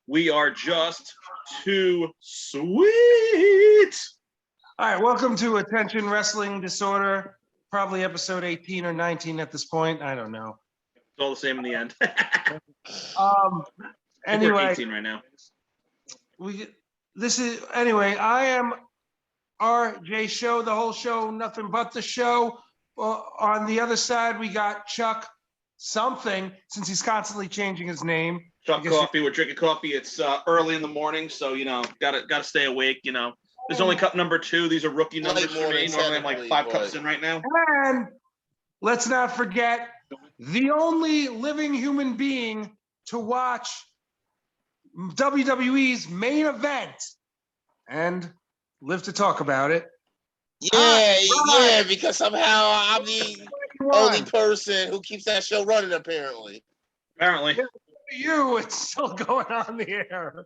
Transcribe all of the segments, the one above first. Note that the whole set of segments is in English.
We are just too sweet. All right, welcome to Attention Wrestling Disorder, probably episode 18 or 19 at this point. I don't know. It's all the same in the end. Anyway, we're 18 right now. I am RJ Show, the whole show, nothing but the show. On the other side, we got Chuck something, since he's constantly changing his name. Chuck Coffee. We're drinking coffee. It's early in the morning, so gotta stay awake. There's only cup number 2. These are rookie numbers for me. Normally I'm like 5 cups in right now. And let's not forget the only living human being to watch WWE's main event and live to talk about it. Yeah, because somehow I'm the only person who keeps that show running, apparently. It's still going on the air.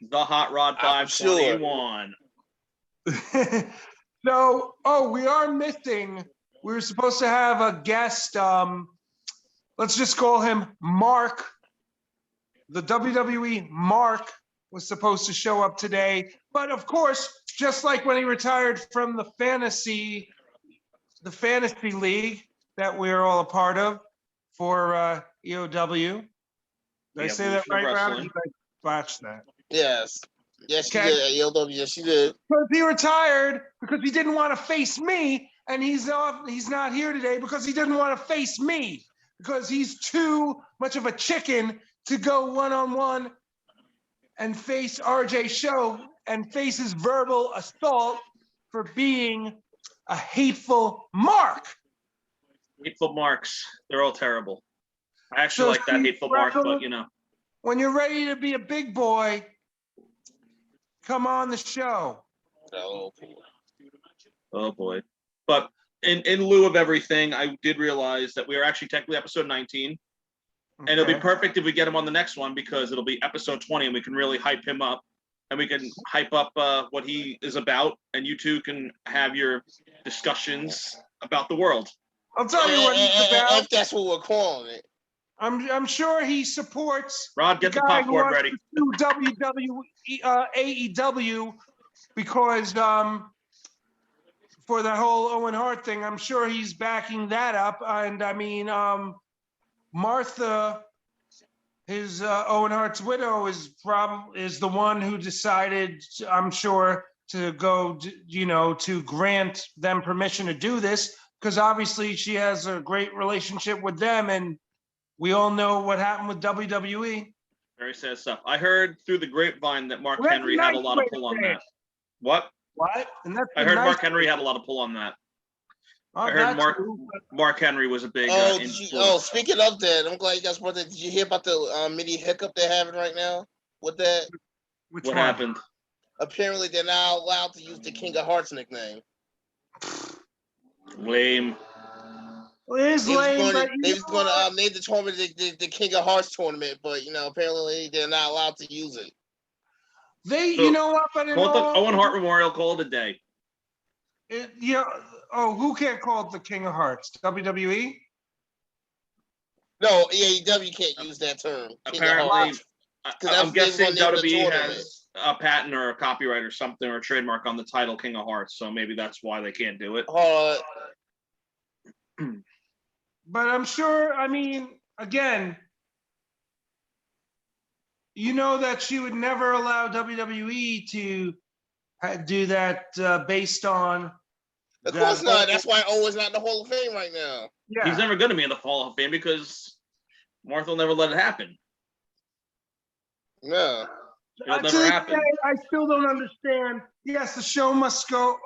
The Hot Rod 521. So, we are missing. We were supposed to have a guest. Let's just call him Mark. The WWE Mark was supposed to show up today, but of course, just like when he retired from the fantasy league that we're all a part of for EOW. Did I say that right, Rob? Did I botch that? Yes, she did. EOW, yes, she did. Because he retired because he didn't want to face me, and he's not here today because he didn't want to face me because he's too much of a chicken to go one-on-one and face RJ Show and face his verbal assault for being a hateful mark. Hateful marks. They're all terrible. I actually like that hateful mark, but when you're ready to be a big boy, come on the show. Oh boy. But in lieu of everything, I did realize that we are actually technically episode 19. And it'll be perfect if we get him on the next one because it'll be episode 20 and we can really hype him up. And we can hype up what he is about, and you two can have your discussions about the world. I'll tell you what he's about. If that's what we're calling it. I'm sure he supports. Rod, get the popcorn ready. AEW because for the whole Owen Hart thing, I'm sure he's backing that up. And I mean, Martha, his Owen Hart's widow, is the one who decided, I'm sure, to go, to grant them permission to do this, because obviously she has a great relationship with them, and we all know what happened with WWE. Very sad stuff. I heard through the grapevine that Mark Henry had a lot of pull on that. What? And I heard Mark Henry had a lot of pull on that. I heard Mark Henry was a big speaking of that, I'm glad you guys brought that. Did you hear about the mini hiccup they're having right now with that? What happened? Apparently, they're now allowed to use the King of Hearts nickname. Lame. It is lame. They was going to name the tournament the King of Hearts tournament, but apparently they're not allowed to use it. You know what? But Owen Hart Memorial, call it a day. Who can't call it the King of Hearts? WWE? No, AEW can't use that term. Apparently, I'm guessing WWE has a patent or a copyright or something or a trademark on the title King of Hearts, so maybe that's why they can't do it. But I'm sure, again, that she would never allow WWE to do that based on. Of course not. That's why Owen's not in the Hall of Fame right now. Yeah. He's never going to be in the Hall of Fame because Martha will never let it happen. No. It'll never happen. I still don't understand. Yes, the show must go.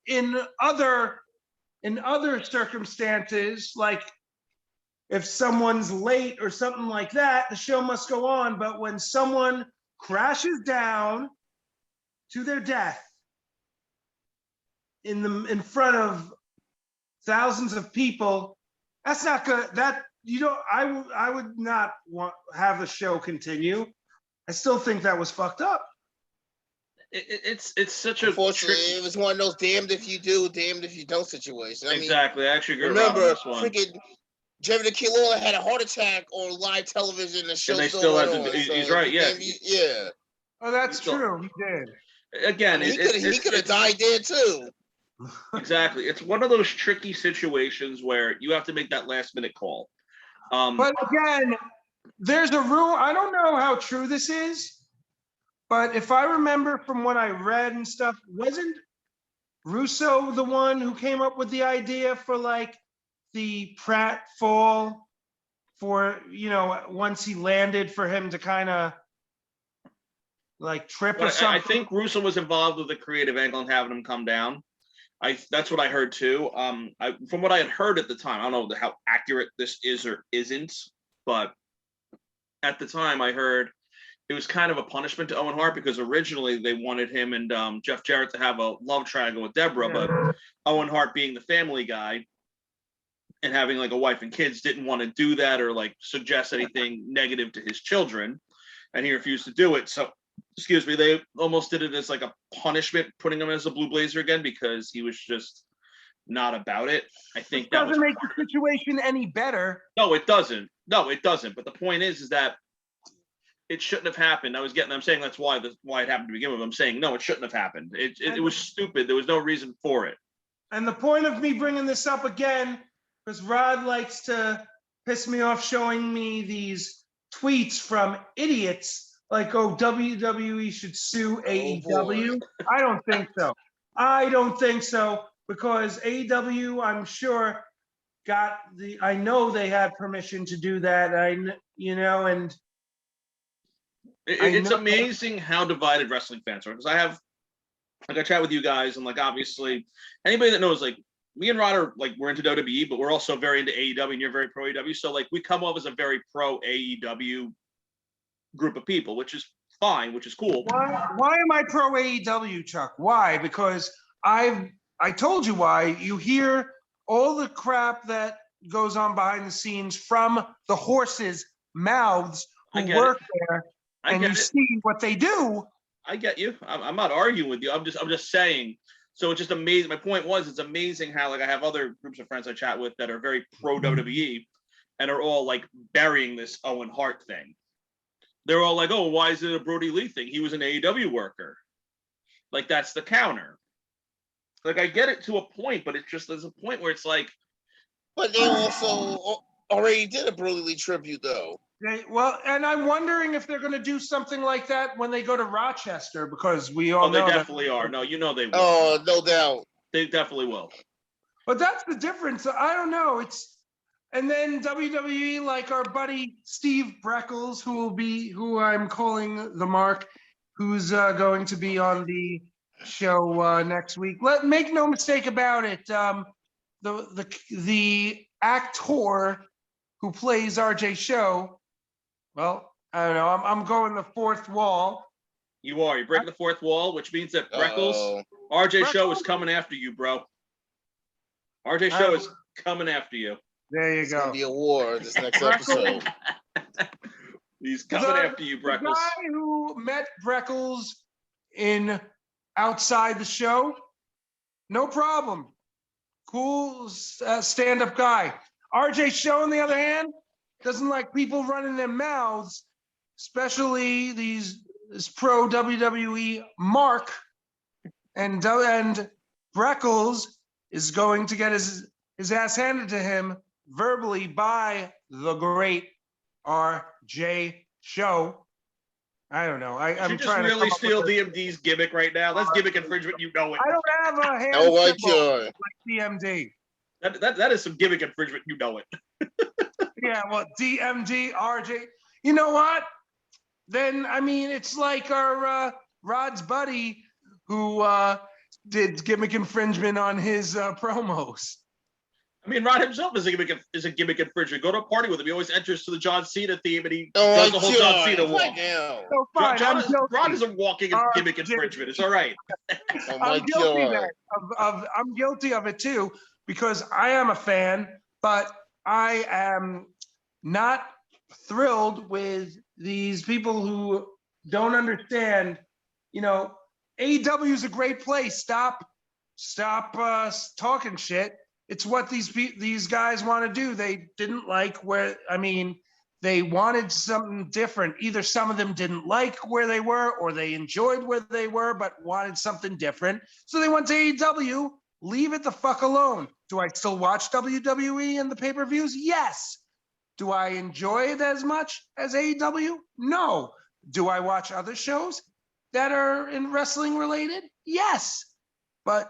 In other circumstances, like if someone's late or something like that, the show must go on. But when someone crashes down to their death in front of thousands of people, that's not good. I would not have the show continue. I still think that was fucked up. It's such a. Unfortunately, it was one of those damned if you do, damned if you don't situations. Exactly. I actually agree. Remember, with this one. freaking Jeremy the King Lawler had a heart attack on live television. The show still went on. He's right. Yeah. Yeah. Oh, that's true. He did. Again, he could have died there too. Exactly. It's one of those tricky situations where you have to make that last minute call. But again, there's a rule. I don't know how true this is, but if I remember from what I read and stuff, wasn't Russo the one who came up with the idea for like the Pratt fall for, once he landed for him to kind of like trip or something? I think Russo was involved with the creative angle and having him come down. That's what I heard too. From what I had heard at the time, I don't know how accurate this is or isn't, but at the time I heard it was kind of a punishment to Owen Hart because originally they wanted him and Jeff Jarrett to have a love triangle with Deborah, but Owen Hart, being the family guy and having like a wife and kids, didn't want to do that or like suggest anything negative to his children, and he refused to do it. So excuse me, they almost did it as like a punishment, putting him as a Blue Blazer again because he was just not about it. I think it doesn't make the situation any better. No, it doesn't. But the point is that it shouldn't have happened. I'm saying that's why it happened to begin with. I'm saying no, it shouldn't have happened. It was stupid. There was no reason for it. And the point of me bringing this up again, because Rod likes to piss me off showing me these tweets from idiots. Like, WWE should sue AEW. I don't think so. Because AEW, I'm sure, I know they had permission to do that. And it's amazing how divided wrestling fans are. Because I chat with you guys, and like obviously anybody that knows, like me and Rod are like, we're into WWE, but we're also very into AEW, and you're very pro AEW. So like we come off as a very pro AEW group of people, which is fine, which is cool. Why am I pro AEW, Chuck? Why? Because I told you why. You hear all the crap that goes on behind the scenes from the horses' mouths who work there, and you see what they do. I get you. I'm not arguing with you. I'm just saying. So it's just amazing. My point was, it's amazing how like I have other groups of friends I chat with that are very pro WWE and are all like burying this Owen Hart thing. They're all like, oh, why is it a Brody Lee thing? He was an AEW worker. Like, that's the counter. Like, I get it to a point, but it's just, there's a point where it's like. But they also already did a Brody Lee tribute, though. Well, and I'm wondering if they're going to do something like that when they go to Rochester, because we all know they definitely are. No, they will. Oh, no doubt. They definitely will. But that's the difference. I don't know. And then WWE, like our buddy Steve Breckles, who I'm calling the Mark, who's going to be on the show next week. Make no mistake about it. The actor who plays RJ Show, well, I don't know. I'm going the fourth wall. You are. You're breaking the fourth wall, which means that RJ Show is coming after you, bro. RJ Show is coming after you. There you It's go. gonna be a war this next episode. He's coming after you, Breckles. The guy who met Breckles outside the show, no problem. Cool stand-up guy. RJ Show, on the other hand, doesn't like people running their mouths, especially this pro WWE Mark. And Breckles is going to get his ass handed to him verbally by the great RJ Show. I don't know. I'm trying to really steal DMD's gimmick right now. That's gimmick infringement. You know it. I don't have a hand like DMD. That is some gimmick infringement. You know it. Yeah, well, DMD, RJ. You know what? Then, I mean, it's like our Rod's buddy who did gimmick infringement on his promos. I mean, Rod himself is a gimmick infringer. Go to a party with him. He always enters to the John Cena theme, and he does the whole John Cena walk. So fine, Rod is a walking gimmick infringement. It's all right. I'm guilty of it too, because I am a fan, but I am not thrilled with these people who don't understand. AEW is a great place. Stop talking shit It's what these guys want to do. They didn't like they wanted something different. Either some of them didn't like where they were or they enjoyed where they were, but wanted something different. So they went to AEW. Leave it the fuck alone. Do I still watch WWE and the pay-per-views? Yes. Do I enjoy it as much as AEW? No. Do I watch other shows that are in wrestling related? Yes. But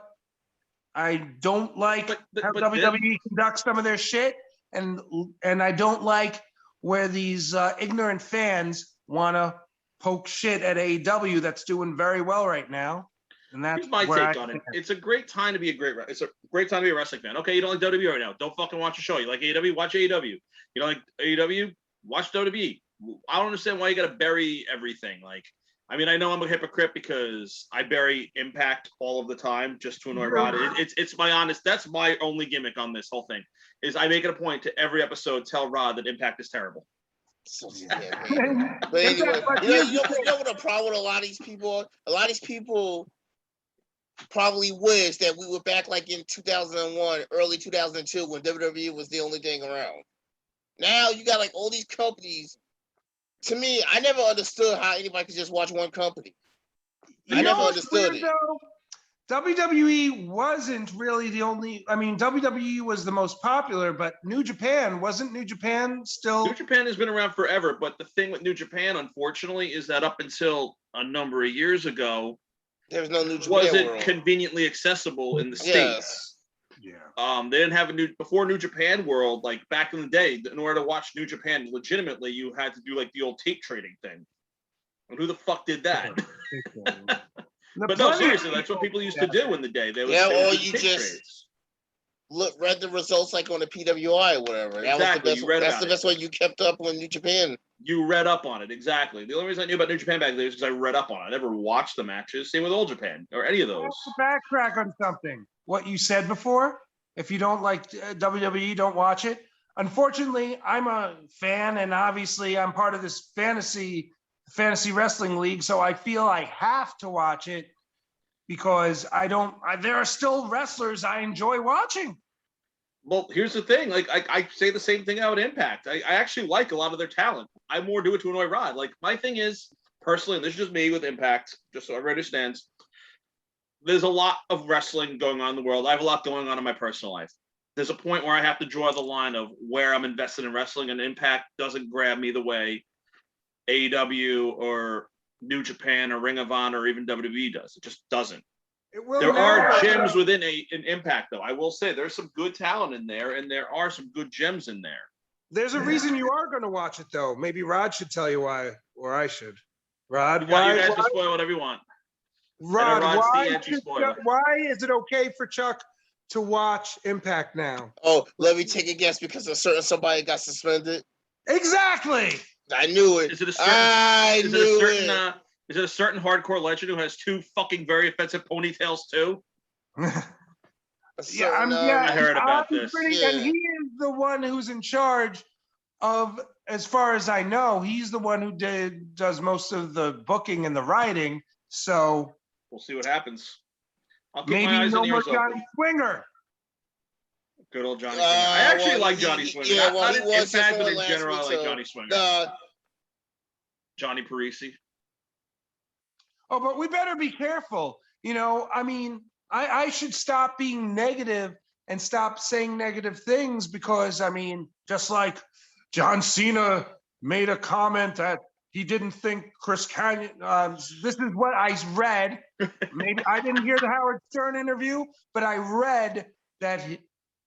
I don't like how WWE conducts some of their shit, and I don't like where these ignorant fans want to poke shit at AEW that's doing very well right now. And that's my take on it. It's a great time to be a wrestling fan. Okay, you don't like WWE right now. Don't fucking watch a show. You like AEW? Watch AEW. You don't like AEW? Watch WWE. I don't understand why you got to bury everything. Like, I mean, I know I'm a hypocrite because I bury Impact all of the time just to annoy Rod. It's my honest. That's my only gimmick on this whole thing. Is I make it a point to every episode tell Rod that Impact is terrible. Yeah, but anyway, you know what the problem with a lot of these people are? A lot of these people probably wish that we were back like in 2001, early 2002, when WWE was the only thing around. Now you got like all these companies. To me, I never understood how anybody could just watch one company. I never understood it. WWE wasn't really the only. I mean, WWE was the most popular, but New Japan wasn't. New Japan still. New Japan has been around forever, but the thing with New Japan, unfortunately, is that up until a number of years ago, there was no New Japan. Wasn't conveniently accessible in the States. Yeah. They didn't have before New Japan World, like back in the day. In order to watch New Japan legitimately, you had to do like the old tape trading thing. And who the fuck did that? But no, seriously, that's what people used to do in the day. They or you just read the results like on the PWI or whatever. Exactly. That's the best way you kept up on New Japan. You read up on it, exactly. The only reason I knew about New Japan back then is because I read up on it. I never watched the matches. Same with Old Japan or any of those. Backtrack on something. What you said before. If you don't like WWE, don't watch it. Unfortunately, I'm a fan, and obviously I'm part of this fantasy wrestling league, so I feel I have to watch it because there are still wrestlers I enjoy watching. Well, here's the thing. Like, I say the same thing about Impact. I actually like a lot of their talent. I more do it to annoy Rod. Like, my thing is, personally, and this is just me with Impact, just so everybody understands, there's a lot of wrestling going on in the world. I have a lot going on in my personal life. There's a point where I have to draw the line of where I'm invested in wrestling, and Impact doesn't grab me the way AEW or New Japan or Ring of Honor or even WWE does. It just doesn't. There are gems within an Impact, though. I will say there's some good talent in there, and there are some good gems in there. There's a reason you are going to watch it, though. Maybe Rod should tell you why, or I should. Rod, you guys can spoil whatever you want. Rod, why is it okay for Chuck to watch Impact now? Oh, let me take a guess, because somebody got suspended. Exactly. I knew it. Is it a certain hardcore legend who has two fucking very offensive ponytails too? I heard about this. And he is the one who's in charge of, as far as I know, he's the one who does most of the booking and the writing. So we'll see what happens. I'll keep maybe my eyes no and more ears Johnny open. Swinger. Good old Johnny Swinger. I actually like Johnny Swinger. Yeah, not in Impact, but in general, I like Johnny Swinger. Johnny Parisi. Oh, but we better be careful. You know, I mean, I should stop being negative and stop saying negative things because, I mean, just like John Cena made a comment that he didn't think Chris Canyon, this is what I read. Maybe I didn't hear the Howard Stern interview, but I read that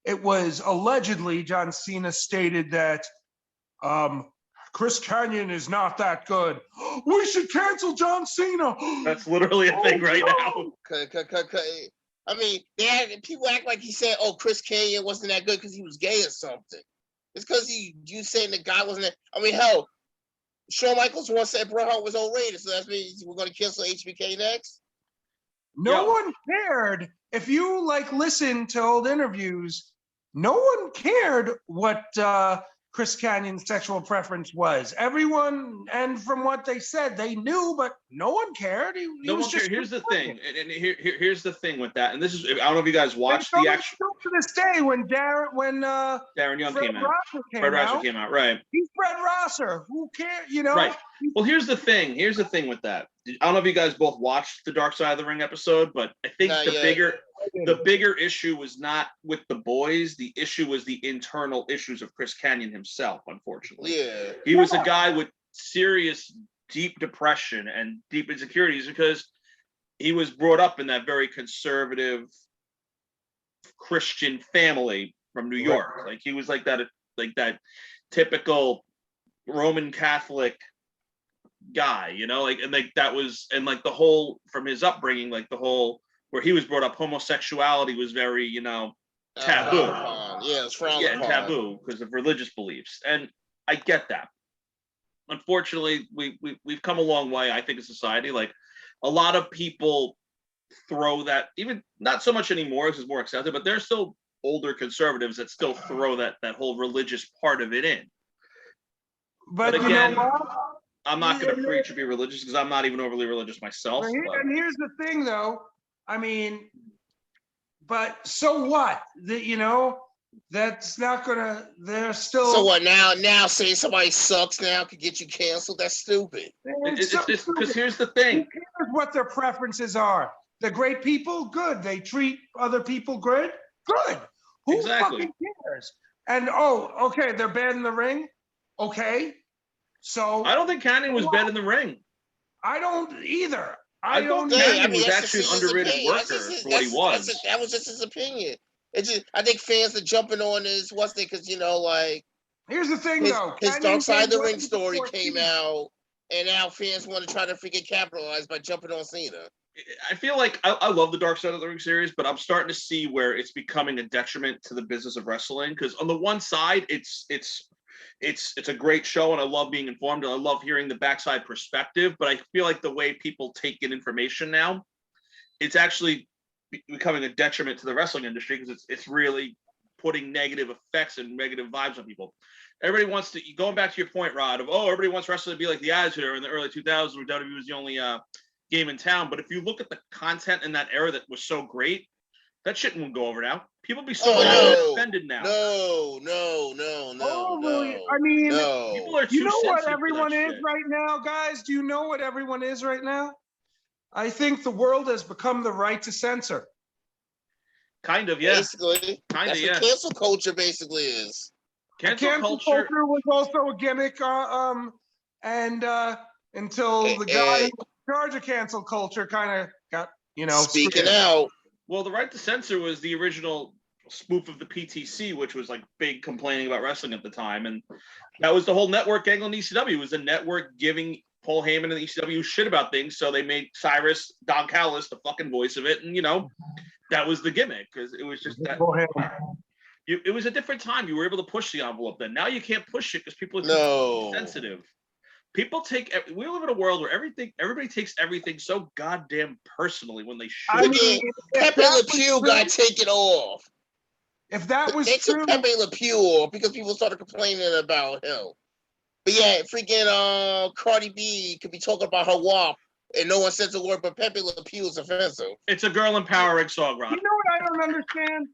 it was allegedly John Cena stated that Chris Canyon is not that good. We should cancel John Cena. That's literally a thing right now. I mean, people act like he said, "Oh, Chris Canyon wasn't that good because he was gay or something." It's because you saying the guy wasn't that. I mean, hell, Shawn Michaels once said Bret Hart was overrated, so that means we're going to cancel HBK next. No one cared. If you listen to old interviews, no one cared what Chris Canyon's sexual preference was. Everyone, and from what they said, they knew, but no one cared. No one cared. Here's the thing, and here's the thing with that, and this is, I don't know if you guys watched the actual. To this day, when Darren Young Fred came out. Fred Rosser came out, right? He's Fred Rosser. Who cares? You know. Right. Well, here's the thing. Here's the thing with that. I don't know if you guys both watched the Dark Side of the Ring episode, but I think the bigger issue was not with the boys. The issue was the internal issues of Chris Canyon himself, unfortunately. Yeah. He was a guy with serious, deep depression and deep insecurities because he was brought up in that very conservative Christian family from New York. Like he was like that typical Roman Catholic guy, you know, like, and like that was, and like the whole, from his upbringing, like the whole, where he was brought up, homosexuality was very, you know, taboo. Yeah, it's frowned upon. Taboo because of religious beliefs. And I get that. Unfortunately, we've come a long way, I think, in society. Like a lot of people throw that, even not so much anymore, because it's more accepted, but there's still older conservatives that still throw that whole religious part of it in. But again, you know what? I'm not going to preach or be religious because I'm not even overly religious myself. And here's the thing, though. I mean, but so what? You know, that's not gonna. They're still. So what now? Now saying somebody sucks now could get you canceled. That's stupid. It's just because here's the thing. Who cares what their preferences are? They're great people. Good. They treat other people good. Good. Who fucking cares? And okay, they're bad in the ring. Okay. So I don't think Canyon was bad in the ring. I don't either. I don't think Canyon was actually an underrated worker for what he was. That was just his opinion. It's just, I think fans are jumping on this, because, you know, like. Here's the thing, though. His Dark Side of the Ring story came out, and now fans want to try to freaking capitalize by jumping on Cena. I feel like I love the Dark Side of the Ring series, but I'm starting to see where it's becoming a detriment to the business of wrestling. Because on the one side, it's a great show, and I love being informed, and I love hearing the backside perspective. But I feel like the way people take in information now, it's actually becoming a detriment to the wrestling industry because it's really putting negative effects and negative vibes on people. Everybody wants to, going back to your point, Rod, of everybody wants wrestling to be like the Attitude Era in the early 2000s, where WWE was the only game in town. But if you look at the content in that era that was so great, that shit won't go over now. People be so offended now. No. I mean, people are too you know what sensitive everyone is right now, guys? Do you know what everyone is right now? I think the world has become the right to censor. Kind of, yeah. Basically. That's what cancel culture basically is. Cancel culture was also a gimmick, until the guy in charge of cancel culture kind of got, speaking out. Well, the right to censor was the original spoof of the PTC, which was like big complaining about wrestling at the time. And that was the whole network angle in ECW. It was the network giving Paul Heyman and the ECW shit about things. So they made Cyrus, Don Callis, the fucking voice of it. And, that was the gimmick because it was just that. It was a different time. You were able to push the envelope then. Now you can't push it because people are too sensitive. We live in a world where everybody takes everything so goddamn personally when they should. I mean, Pepe Le Pew got taken off. If that was they true, took Pepe Le Pew off because people started complaining about him. But yeah, freaking Cardi B could be talking about her WAP and no one says a word, but Pepe Le Pew is offensive. It's a girl empowering song, Ron. You know what I don't understand?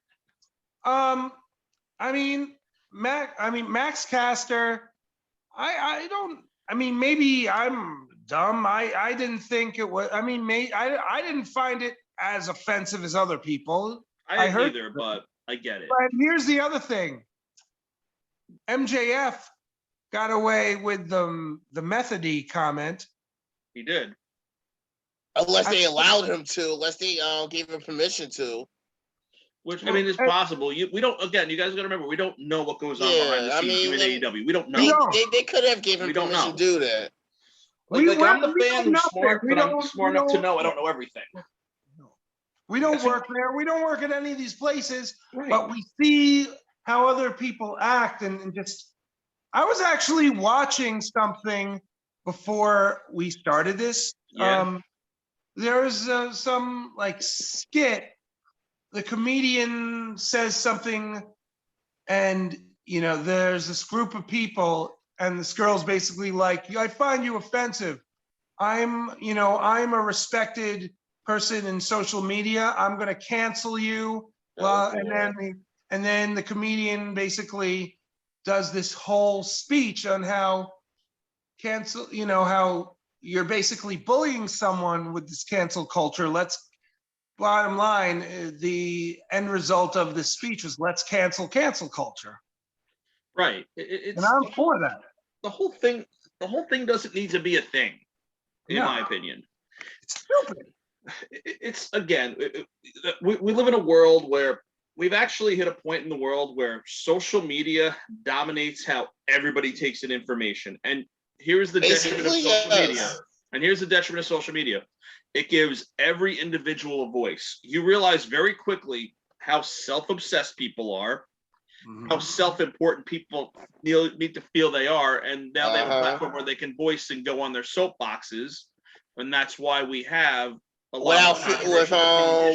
Max Caster, I don't. I mean, maybe I'm dumb. I didn't think it was. I mean, I didn't find it as offensive as other people. I didn't either, but I get it. But here's the other thing. MJF got away with the methody comment. He did. Unless they allowed him to. Unless they gave him permission to. Which, I mean, it's possible. We don't, again, you guys got to remember, we don't know what goes on behind the scenes in AEW. We don't know. They could have given him permission to do that. I'm the fan who's smart, but I'm smart enough to know I don't know everything. We don't work there. We don't work at any of these places, but we see how other people act and just. I was actually watching something before we started this. Yeah. There's some skit. The comedian says something and there's this group of people, and this girl's basically like, I find you offensive. I'm a respected person in social media. I'm going to cancel you. Well, and then the comedian basically does this whole speech on how how you're basically bullying someone with this cancel culture. Bottom line, the end result of this speech was let's cancel culture. Right. And I'm for that. The whole thing doesn't need to be a thing, in my opinion. It's stupid. It's again, we live in a world where we've actually hit a point in the world where social media dominates how everybody takes in information. And here's the detriment of social media. And here's the detriment of social media. It gives every individual a voice. You realize very quickly how self-obsessed people are, how self-important people need to feel they are, and now they have a platform where they can voice and go on their soapboxes, and that's why we have a lot with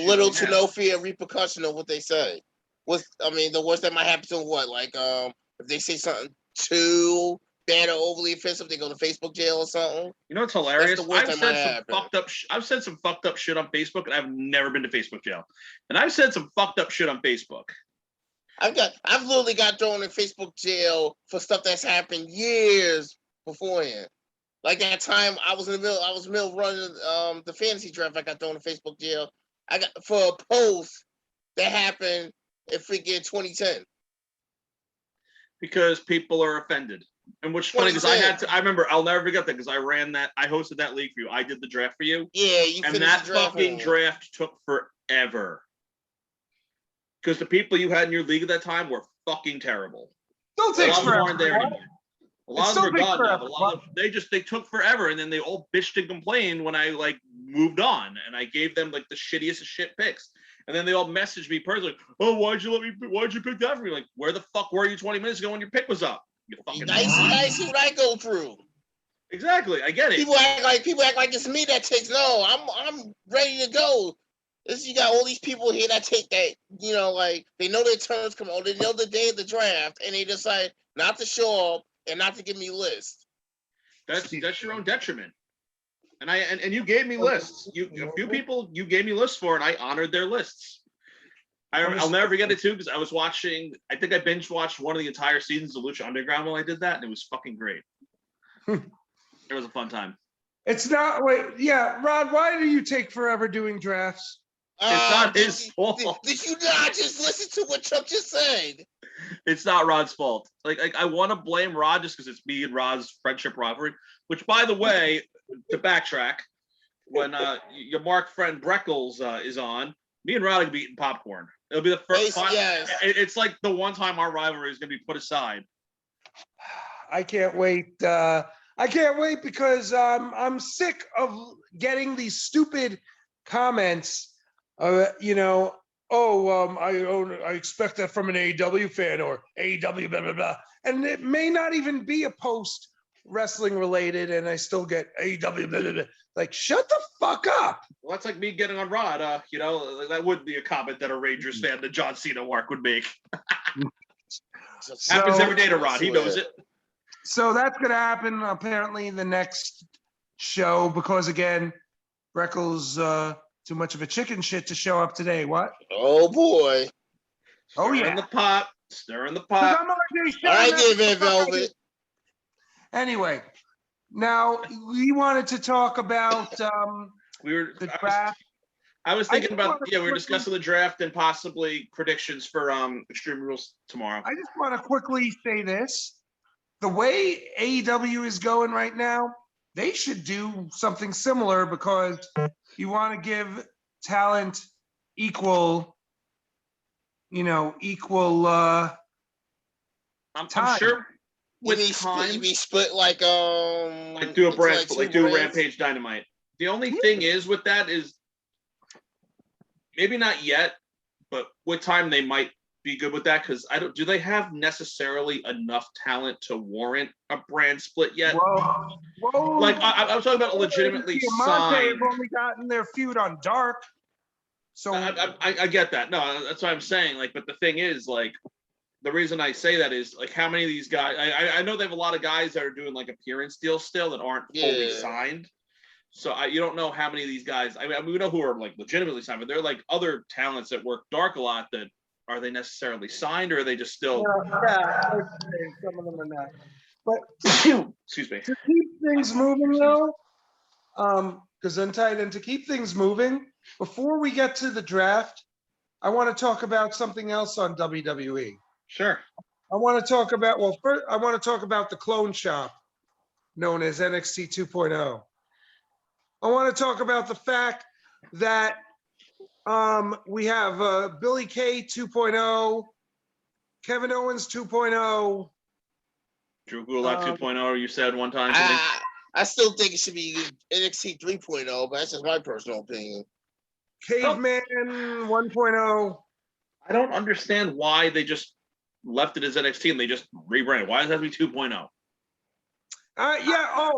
little to no fear of repercussion of what they say. The worst that might happen to them, if they say something too bad or overly offensive, they go to Facebook jail or something. You know what's hilarious? I've said some fucked up shit on Facebook, and I've never been to Facebook jail. And I've said some fucked up shit on Facebook. I've literally got thrown in Facebook jail for stuff that's happened years beforehand. Like that time I was in the middle running the fantasy draft. I got thrown in Facebook jail. I got for a post that happened in freaking 2010. Because people are offended. And which is funny because I remember, I'll never forget that because I hosted that league for you. I did the draft for you. Yeah, and that fucking draft took forever. Because the people you had in your league at that time were fucking terrible. Still takes forever. A lot of them are gone now. But a lot of them, they took forever, and then they all bitched and complained when I moved on, and I gave them the shittiest of shit picks. And then they all messaged me personally. Oh, why'd you pick that for me? Like, where the fuck were you 20 minutes ago when your pick was up? You fucking I see what I go through. Exactly, I get it. People act like it's me that takes. No, I'm ready to go. You got all these people here that take that, they know their turns come on, they know the day of the draft, and they decide not to show up and not to give me lists. That's your own detriment. And you gave me lists. A few people you gave me lists for, and I honored their lists. I'll never forget it too, because I was watching. I think I binge watched one of the entire seasons of Lucha Underground while I did that, and it was fucking great. It was a fun time. It's not. Rod. Why do you take forever doing drafts? It's not his fault. Did you not just listen to what Chuck just said? It's not Rod's fault. I want to blame Rod just because it's me and Rod's friendship rivalry. Which, by the way, to backtrack, when your Mark friend Breckles is on, me and Rod are gonna be eating popcorn. It'll be the first time. Yes. It's like the one time our rivalry is gonna be put aside. I can't wait. I can't wait because I'm sick of getting these stupid comments. I expect that from an AEW fan or AEW blah blah blah, and it may not even be a post wrestling related, and I still get AEW blah blah blah. Like, shut the fuck up. Well, that's like me getting on Rod. That would be a comment that a Rangers fan, the John Cena mark, would make. Happens every day to Rod. He knows it. So that's gonna happen apparently in the next show because again, Breckles too much of a chicken shit to show up today. What? Oh boy. Oh yeah. Stir in the pot. All right, David Velvet. Anyway, now we wanted to talk about the draft. I was thinking about we were discussing the draft and possibly predictions for Extreme Rules tomorrow. I just want to quickly say this. The way AEW is going right now, they should do something similar because you want to give talent equal time. I'm sure with time, you be split do a Rampage Dynamite. The only thing is with that is maybe not yet, but with time they might be good with that because do they have necessarily enough talent to warrant a brand split yet? Whoa. I was talking about legitimately signed. They've only gotten their feud on Dark. So I get that. No, that's what I'm saying. But the thing is, the reason I say that is like how many of these guys. I know they have a lot of guys that are doing like appearance deals still that aren't fully signed. So you don't know how many of these guys. I mean, we know who are like legitimately signed, but they're like other talents that work dark a lot. That are they necessarily signed, or are they just still? Yeah, some of them are not. But excuse me. To keep things moving though, because untied, and to keep things moving, before we get to the draft, I want to talk about something else on WWE. Sure. I want to talk about, well, first, I want to talk about the clone shop known as NXT 2.0. I want to talk about the fact that we have Billy Kay 2.0, Kevin Owens 2.0, Drew Gulak 2.0, you said one time to me. I still think it should be NXT 3.0, but that's just my personal opinion. Caveman 1.0. I don't understand why they just left it as NXT and they just rebranded. Why does that have to be 2.0? Yeah.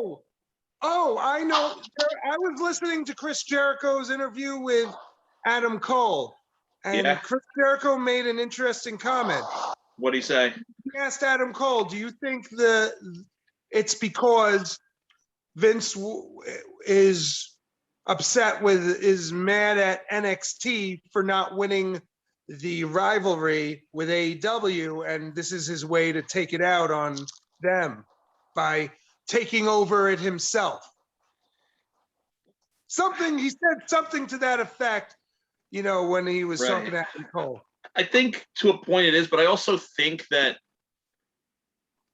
Oh, I know. I was listening to Chris Jericho's interview with Adam Cole, and Chris Jericho made an interesting comment. What'd he say? He asked Adam Cole, do you think it's because Vince is mad at NXT for not winning the rivalry with AEW, and this is his way to take it out on them by taking over it himself? He said something to that effect, when he was talking to Adam Cole. I think to a point it is, but I also think that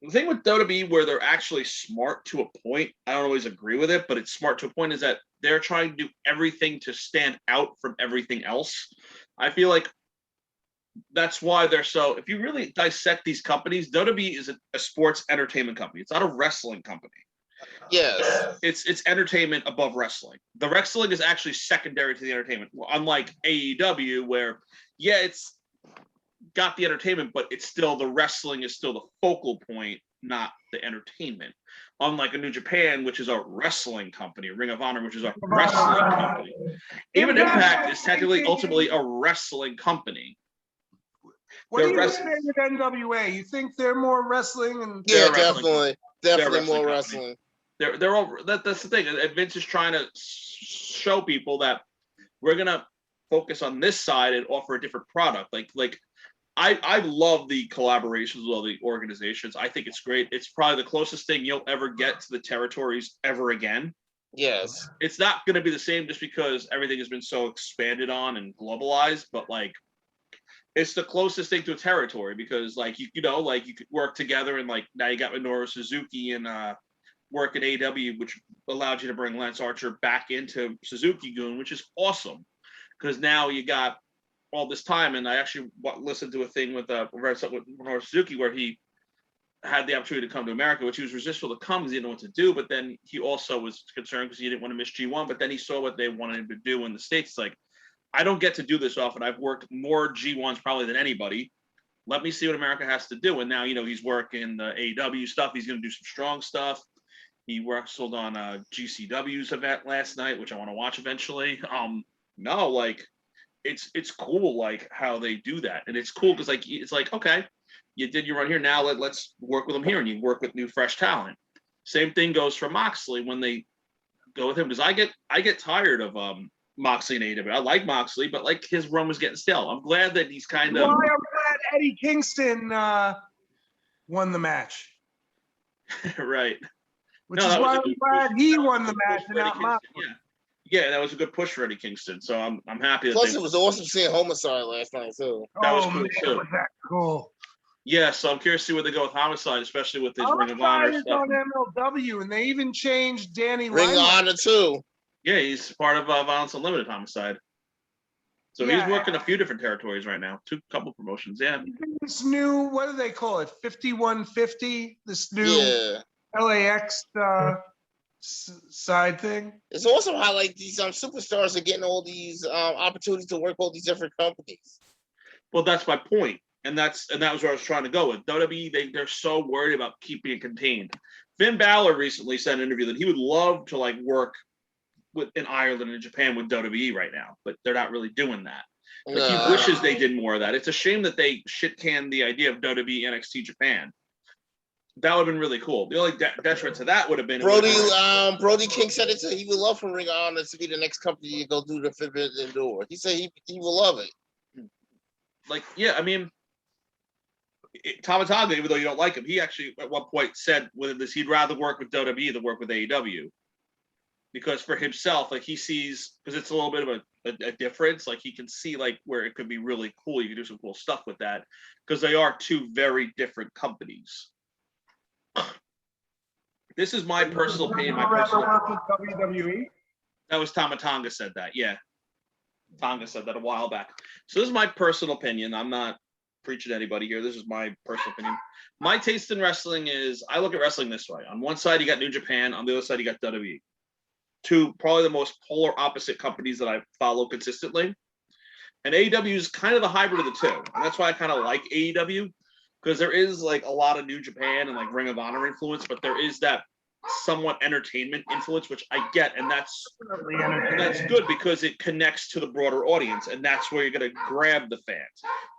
the thing with WWE where they're actually smart to a point, I don't always agree with it, but it's smart to a point, is that they're trying to do everything to stand out from everything else. I feel like that's why they're so, if you really dissect these companies, WWE is a sports entertainment company. It's not a wrestling company. Yes. It's entertainment above wrestling. The wrestling is actually secondary to the entertainment. Unlike AEW, where, it's got the entertainment, but it's still, the wrestling is still the focal point, not the entertainment. Unlike a New Japan, which is a wrestling company, Ring of Honor, which is a wrestling company. Even Impact is technically ultimately a wrestling company. What do you say with NWA? You think they're more wrestling? And definitely more wrestling. They're all, that's the thing. Vince is trying to show people that we're gonna focus on this side and offer a different product. Like I love the collaborations with all the organizations. I think it's great. It's probably the closest thing you'll ever get to the territories ever again. Yes. It's not going to be the same just because everything has been so expanded on and globalized, but like it's the closest thing to a territory because like you could work together, and like now you got Minoru Suzuki and work at AEW, which allowed you to bring Lance Archer back into Suzuki-gun, which is awesome because now you got all this time. And I actually listened to a thing with Minoru Suzuki where he had the opportunity to come to America, which he was resistful to come because he didn't know what to do. But then he also was concerned because he didn't want to miss G1. But then he saw what they wanted him to do in the States. It's like, I don't get to do this often. I've worked more G1s probably than anybody. Let me see what America has to do. And now, he's working the AEW stuff. He's going to do some strong stuff. He wrestled on GCW's event last night, which I want to watch eventually. It's cool, like how they do that. And it's cool because it's like, okay, you did your run here. Now let's work with them here, and you work with new, fresh talent. Same thing goes for Moxley when they go with him, because I get tired of Moxley and AEW. I like Moxley, but like his run was getting stale. I'm glad that he's kind of. Well, I'm glad Eddie Kingston won the match. Right. Which is why I'm glad he won the match and not Moxley. Yeah, that was a good push for Eddie Kingston. So I'm happy. Plus, it was awesome seeing Homicide last night too. That was cool too. Was that cool? Yeah, so I'm curious to see where they go with Homicide, especially with his Ring of Honor stuff. On MLW, and they even changed Danny Ring of Honor too. Yeah, he's part of Violence Unlimited Homicide. So he's working a few different territories right now. Couple promotions, yeah. This new, what do they call it? 5150. This new LAX side thing. It's awesome how like these superstars are getting all these opportunities to work all these different companies. Well, that's my point. And that was where I was trying to go with. WWE, they're so worried about keeping it contained. Finn Balor recently said in an interview that he would love to like work in Ireland and Japan with WWE right now, but they're not really doing that. Like he wishes they did more of that. It's a shame that they shit canned the idea of WWE NXT Japan. That would have been really cool. The only detriment to that would have been Brody King said it too. He would love for Ring of Honor to be the next company to go through the Forbidden Door. He said he would love it. Like, yeah, I mean, Tama Tonga, even though you don't like him, he actually at one point said with this he'd rather work with WWE than work with AEW. Because for himself, like he sees, because it's a little bit of a difference, like he can see like where it could be really cool. You can do some cool stuff with that because they are two very different companies. This is my personal opinion. WWE. That was Tama Tonga said that. Yeah. Tonga said that a while back. So this is my personal opinion. I'm not preaching to anybody here. This is my personal opinion. My taste in wrestling is, I look at wrestling this way. On one side, you got New Japan. On the other side, you got WWE. Two, probably the most polar opposite companies that I follow consistently. And AEW is kind of the hybrid of the two. And that's why I kind of like AEW. Because there is like a lot of New Japan and like Ring of Honor influence, but there is that somewhat entertainment influence, which I get, and that's good because it connects to the broader audience, and that's where you're going to grab the fans.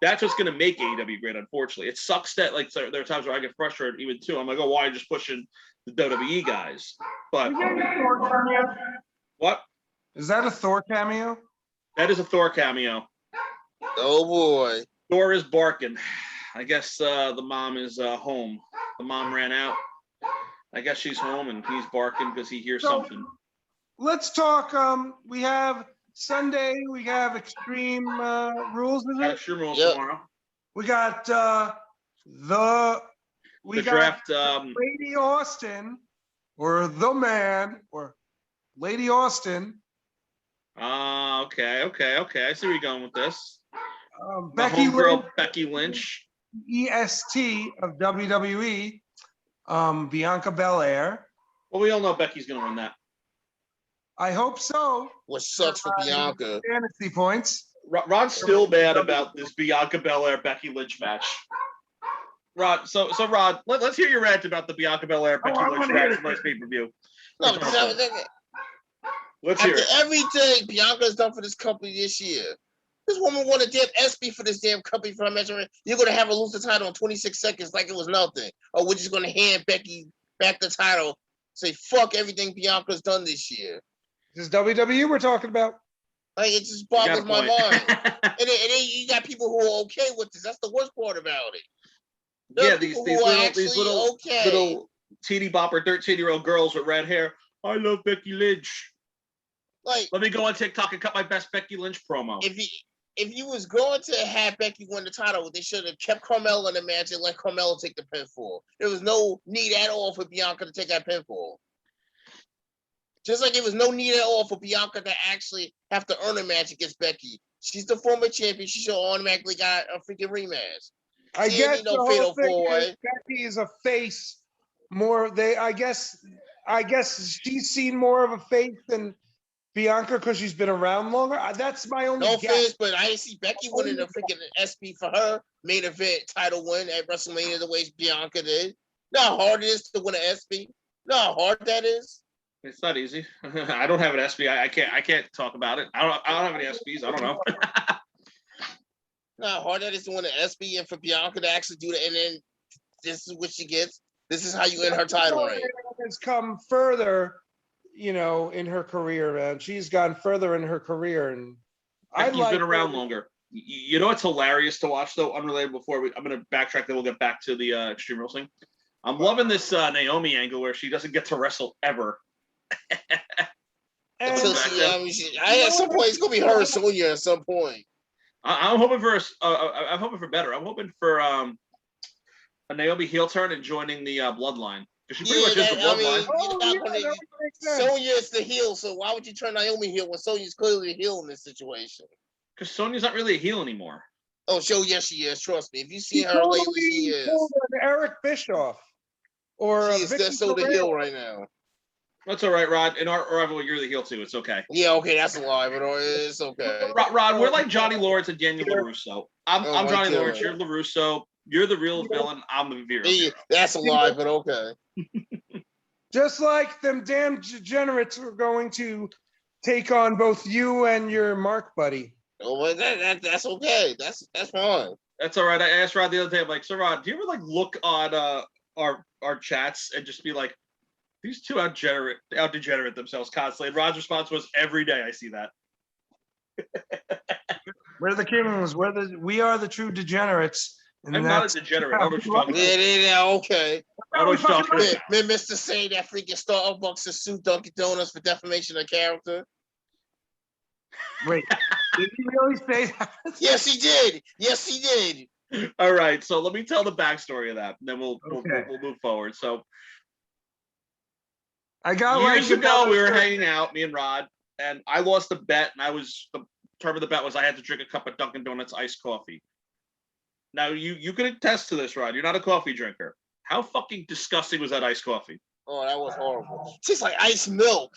That's what's going to make AEW great. Unfortunately, it sucks that like there are times where I get frustrated even too. I'm like, oh, why are you just pushing the WWE guys? But what is that a Thor cameo? That is a Thor cameo. Oh boy, Thor is barking. I guess the mom is home. The mom ran out. I guess she's home and he's barking because he hears something. Let's talk. We have Sunday. We have Extreme Rules. Extreme Rules tomorrow. We got we got draft. Lady Austin, or the man, or Lady Austin. Okay. I see where you're going with this. Becky Lynch. Becky Lynch. EST of WWE, Bianca Belair. Well, we all know Becky's going to win that. I hope so. What sucks for Bianca? Fantasy points. Rod's still mad about this Bianca Belair Becky Lynch match. Rod, so Rod, let's hear your rant about the Bianca Belair Becky Lynch match from last pay-per-view. No, let's hear it. Everything Bianca's done for this company this year. This woman won a damn SB for this damn company for her measurement. You're going to have her lose the title in 26 seconds like it was nothing. Or we're just going to hand Becky back the title, say, fuck everything Bianca's done this year. This is WWE we're talking about. Like, it just boggles my mind. and then you got people who are okay with this. That's the worst part about it. Yeah, these little teeny bopper 13-year-old girls with red hair. I love Becky Lynch. Like, let me go on TikTok and cut my best Becky Lynch promo. If you was going to have Becky win the title, they should have kept Carmella in the match and let Carmella take the pinfall. There was no need at all for Bianca to take that pinfall. Just like there was no need at all for Bianca to actually have to earn a match against Becky. She's the former champion. She should automatically got a freaking rematch. I guess the whole thing is Becky is a face more. I guess she's seen more of a face than Bianca because she's been around longer. That's my only guess. Face, but I didn't see Becky winning a freaking SB for her main event title win at WrestleMania the way Bianca did. Know how hard it is to win an SB? Know how hard that is? It's not easy. I don't have an SB. I can't talk about it. I don't have any SBs. I don't know. Know how hard that is to win an SB and for Bianca to actually do that, and then this is what she gets. This is how you end her title reign. Has come further, in her career, man. She's gone further in her career, and Becky's been around longer. You know what's hilarious to watch though? Unrelated. I'm going to backtrack. Then we'll get back to the Extreme Rules thing. I'm loving this Naomi angle where she doesn't get to wrestle ever. Until at some point it's going to be her and Sonya at some point. I'm hoping for better. I'm hoping for a Naomi heel turn and joining the Bloodline. She pretty much is the Bloodline. Sonya is the heel, so why would you turn Naomi heel when Sonya's clearly a heel in this situation? Because Sonya's not really a heel anymore. Oh, yes, she is. Trust me. If you see her lately, she is. Eric Bischoff. Or she is that's so the heel right now. That's all right, Rod. In our rivalry, you're the heel too. It's okay. Yeah, okay, that's a lie, but it's okay. Rod, we're like Johnny Lawrence and Daniel LaRusso. I'm Johnny Lawrence. You're LaRusso. You're the real villain. I'm the hero. That's a lie, but okay. Just like them damn degenerates are going to take on both you and your Mark buddy. Oh, well, that's okay. That's fine. That's all right. I asked Rod the other day. I'm like, so Rod, do you ever like look on our chats and just be like, these two out degenerate themselves constantly? And Rod's response was, every day I see that. We're the kings. We are the true degenerates. And I'm not a degenerate. I don't know what you're talking about. Yeah, okay. I don't know what you're talking about. Mr. Say that freaking Starbucks has sued Dunkin' Donuts for defamation of character. Wait, did he really say that? Yes, he did. Yes, he did. All right, so let me tell the backstory of that, and then we'll move forward. So, I got years ago, we were hanging out, me and Rod, and I lost a bet, and the term of the bet was I had to drink a cup of Dunkin' Donuts iced coffee. Now, you can attest to this, Rod. You're not a coffee drinker. How fucking disgusting was that iced coffee? Oh, that was horrible. It tastes like iced milk.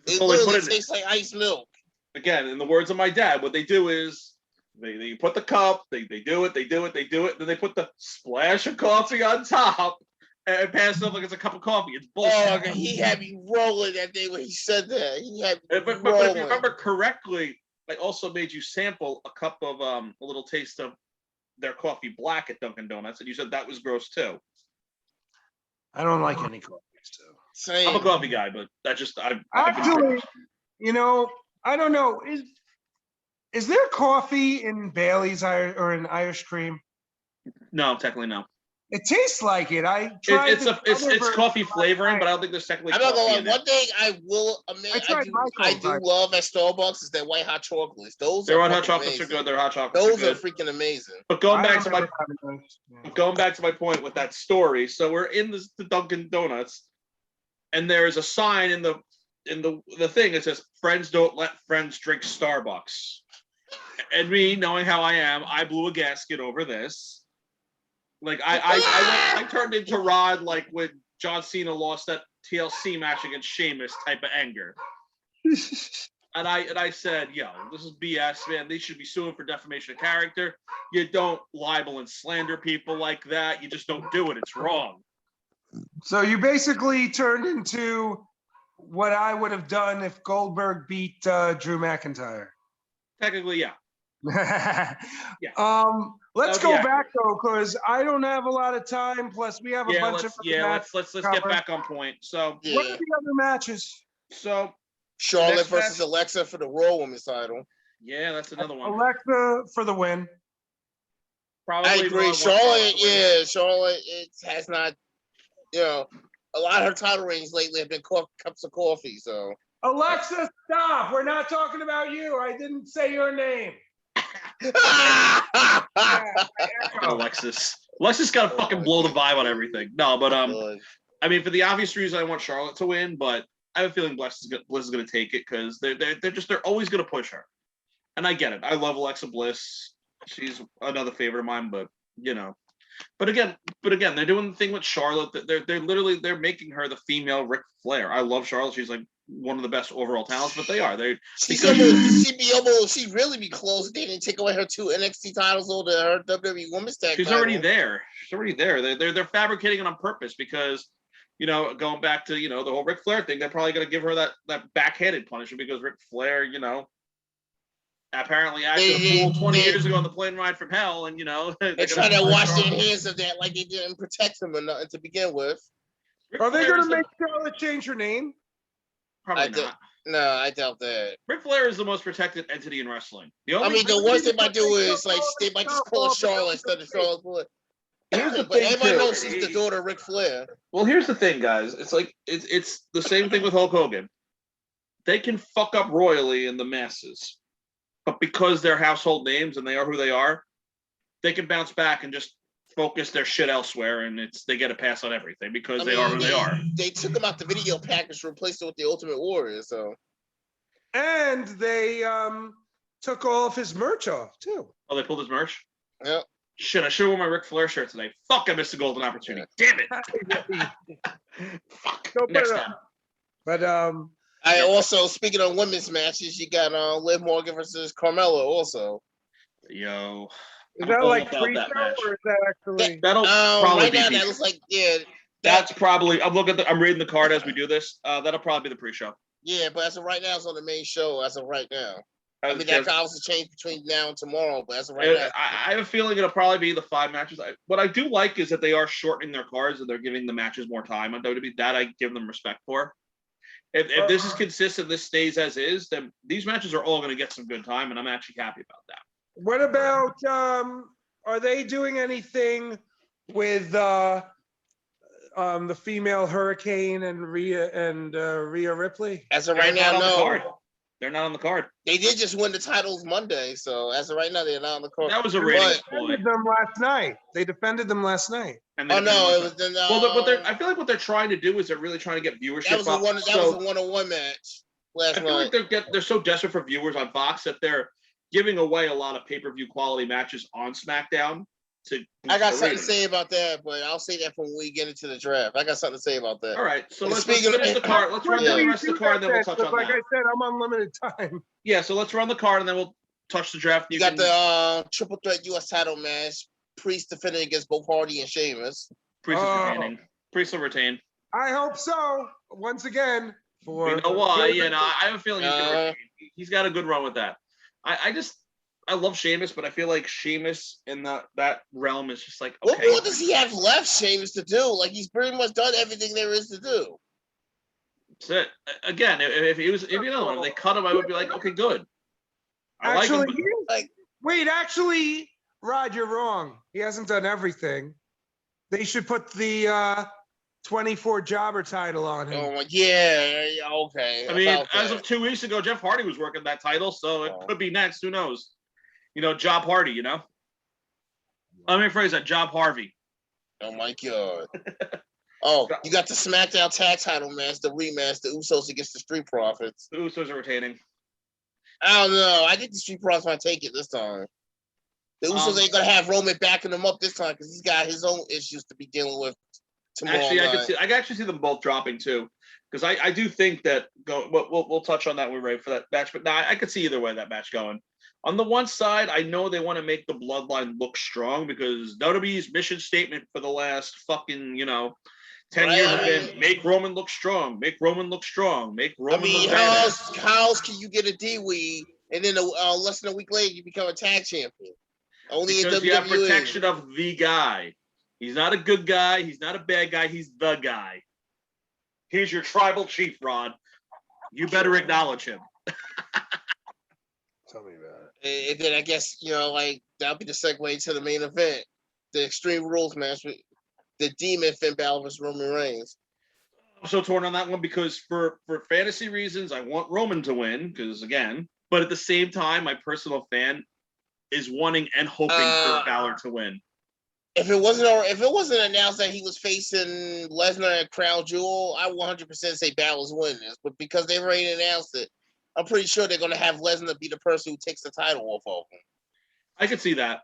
It literally tastes like iced milk. Again, in the words of my dad, what they do is they put the cup, they do it, then they put the splash of coffee on top and pass it off like it's a cup of coffee. It's bullshit. Oh, God, he had me rolling that day when he said that. He had me but if you remember correctly, I also made you sample a cup of a little taste of their coffee black at Dunkin' Donuts, and you said that was gross too. I don't like any coffee, so. Same. I'm a coffee guy, but that just actually, I don't know. Is there coffee in Bailey's or in Irish cream? No, technically no. It tastes like it. I tried. It's coffee flavoring, but I don't think there's technically. I'm not gonna lie. One thing I will admit, I do love at Starbucks is that white hot chocolates. Their hot chocolates are good. Their hot chocolates. Those are freaking amazing. But going back to my point with that story, so we're in the Dunkin' Donuts, and there is a sign in the thing that says "Friends don't let friends drink Starbucks." And me, knowing how I am, I blew a gasket over this. Like I turned into Rod like when John Cena lost that TLC match against Sheamus type of anger. and I said, yo, this is BS, man. They should be suing for defamation of character. You don't libel and slander people like that. You just don't do it. It's wrong. So you basically turned into what I would have done if Goldberg beat Drew McIntyre. Technically, yeah. Yeah. Let's go back though, because I don't have a lot of time. Plus, we have a bunch of let's get back on point. So, what are the other matches? So, Charlotte versus Alexa for the Raw Women's title. Yeah, that's another one. Alexa for the win. Probably. I agree. Charlotte. It has not. A lot of her title reigns lately have been cups of coffee. So. Alexa, stop! We're not talking about you. I didn't say your name. Alexis got to fucking blow the vibe on everything. No, but I mean, for the obvious reason, I want Charlotte to win, but I have a feeling Bliss is going to take it because they're always going to push her, and I get it. I love Alexa Bliss. She's another favorite of mine, but But again, they're doing the thing with Charlotte. They're making her the female Ric Flair. I love Charlotte. She's like one of the best overall talents, but they are. She'd really be close. They didn't take away her 2 NXT titles or her WWE Women's Tag. She's already there. They're fabricating it on purpose because, going back to the whole Ric Flair thing, they're probably going to give her that backhanded punishment because Ric Flair, apparently acted a fool 20 years ago on the plane ride from hell, and they're trying to wash their hands of that, like they didn't protect him or nothing to begin with. Are they going to make Charlotte change her name? Probably not. No, I doubt that. Ric Flair is the most protected entity in wrestling. The worst they might do is they might just call her Charlotte instead of Charlotte Flair. But everybody knows she's the daughter of Ric Flair. Well, here's the thing, guys. It's like it's the same thing with Hulk Hogan. They can fuck up royally in the masses. But because they're household names and they are who they are, they can bounce back and just focus their shit elsewhere, and they get a pass on everything because they are who they are. They took them out the video package, replaced it with the Ultimate Warrior, so. And they took all of his merch off too. Oh, they pulled his merch? Yep. Shit, I should have worn my Ric Flair shirt today. Fuck, I missed a golden opportunity. Damn it. Fuck. Next time. But I also, speaking of women's matches, you got Liv Morgan versus Carmella also. Yo. Is that like pre-show or is that actually? That'll probably right be. Now, that looks like That's probably. I'm reading the card as we do this. That'll probably be the pre-show. Yeah, but as of right now, it's on the main show. As of right now. I mean, that could also change between now and tomorrow, but that's right now. I have a feeling it'll probably be the 5 matches. What I do like is that they are shortening their cards and they're giving the matches more time on WWE. That I give them respect for. If this is consistent, this stays as is, then these matches are all going to get some good time, and I'm actually happy about that. What about, are they doing anything with the female Hurricane and Rhea Ripley? As of right now, no. They're not on the card. They did just win the titles Monday, so as of right now, they're not on the card. That was a ratings ploy. They defended them last night. And it was the. Well, I feel like what they're trying to do is they're really trying to get viewership. That was a one-on-one match last night. I feel like they're so desperate for viewers on Fox that they're giving away a lot of pay-per-view quality matches on SmackDown. I got something to say about that, but I'll say that when we get into the draft. I got something to say about that. All right, so let's finish the card. Let's run the rest of the card, and then we'll touch on that. Like I said, I'm on limited time. Yeah, so let's run the card, and then we'll touch the draft. You got the triple threat U.S. title match. Priest defending against both Hardy and Sheamus. Priest is retaining. Priest will retain. I hope so. Once again, we know why. I have a feeling he's going to retain. He's got a good run with that. I love Sheamus, but I feel like Sheamus in that realm is just like, okay. What more does he have left, Sheamus, to do? Like, he's pretty much done everything there is to do. That's it. Again, if they cut him, I would be like, okay, good. Actually, Rod, you're wrong. He hasn't done everything. They should put the 24 jobber title on him. Oh, yeah, okay. I mean, as of 2 weeks ago, Jeff Hardy was working that title, so it could be next. Who knows? Job Hardy, Let me rephrase that. Job Harvey. Oh, my God. You got the SmackDown tag title match, the rematch, the Usos against the Street Profits. The Usos are retaining. I don't know. I think the Street Profits might take it this time. The Usos ain't going to have Roman backing them up this time because he's got his own issues to be dealing with tomorrow night. I can actually see them both dropping, too. Because I do think that we'll touch on that when we're ready for that match. But I could see either way that match going. On the one side, I know they want to make the bloodline look strong because WWE's mission statement for the last fucking, 10 years have been make Roman look strong, make Roman look strong, make Roman look badass. How else can you get a D-Weed and then less than a week later you become a tag champion? Only because in WWE. You have protection of the guy. He's not a good guy. He's not a bad guy. He's the guy. Here's your tribal chief, Rod. You better acknowledge him. Tell me about it. And then I guess, that'll be the segue to the main event. The Extreme Rules match with the Demon Finn Balor versus Roman Reigns. I'm so torn on that one because for fantasy reasons, I want Roman to win but at the same time, my personal fan is wanting and hoping for Balor to win. If it wasn't announced that he was facing Lesnar at Crown Jewel, I 100% say Balor's winning this. But because they've already announced it, I'm pretty sure they're going to have Lesnar be the person who takes the title off of him. I could see that.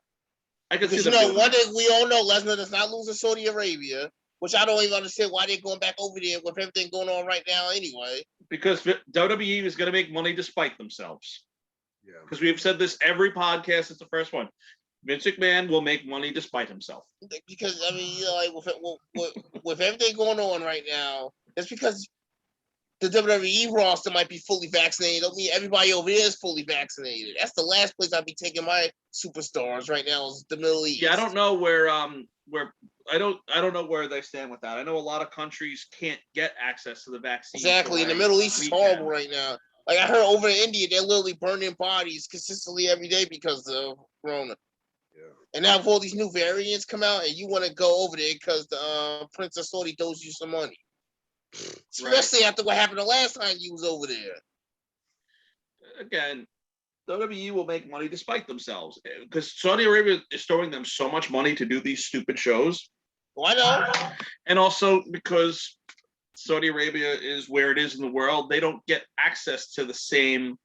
Because one thing we all know, Lesnar does not lose in Saudi Arabia, which I don't even understand why they're going back over there with everything going on right now anyway. Because WWE is going to make money despite themselves. Yeah. Because we've said this every podcast. It's the first one. Vince McMahon will make money despite himself. Because, with everything going on right now, it's because the WWE roster might be fully vaccinated. I mean, everybody over there is fully vaccinated. That's the last place I'd be taking my superstars right now is the Middle East. Yeah, I don't know where I don't know where they stand with that. I know a lot of countries can't get access to the vaccine. Exactly, and the Middle East is horrible right now. Like I heard over in India, they're literally burning bodies consistently every day because of Corona. Yeah. And now if all these new variants come out, and you want to go over there because the Prince of Saudi owes you some money. Especially after what happened the last time you was over there. Again, WWE will make money despite themselves because Saudi Arabia is throwing them so much money to do these stupid shows. Why not? And also because Saudi Arabia is where it is in the world, they don't get access to the same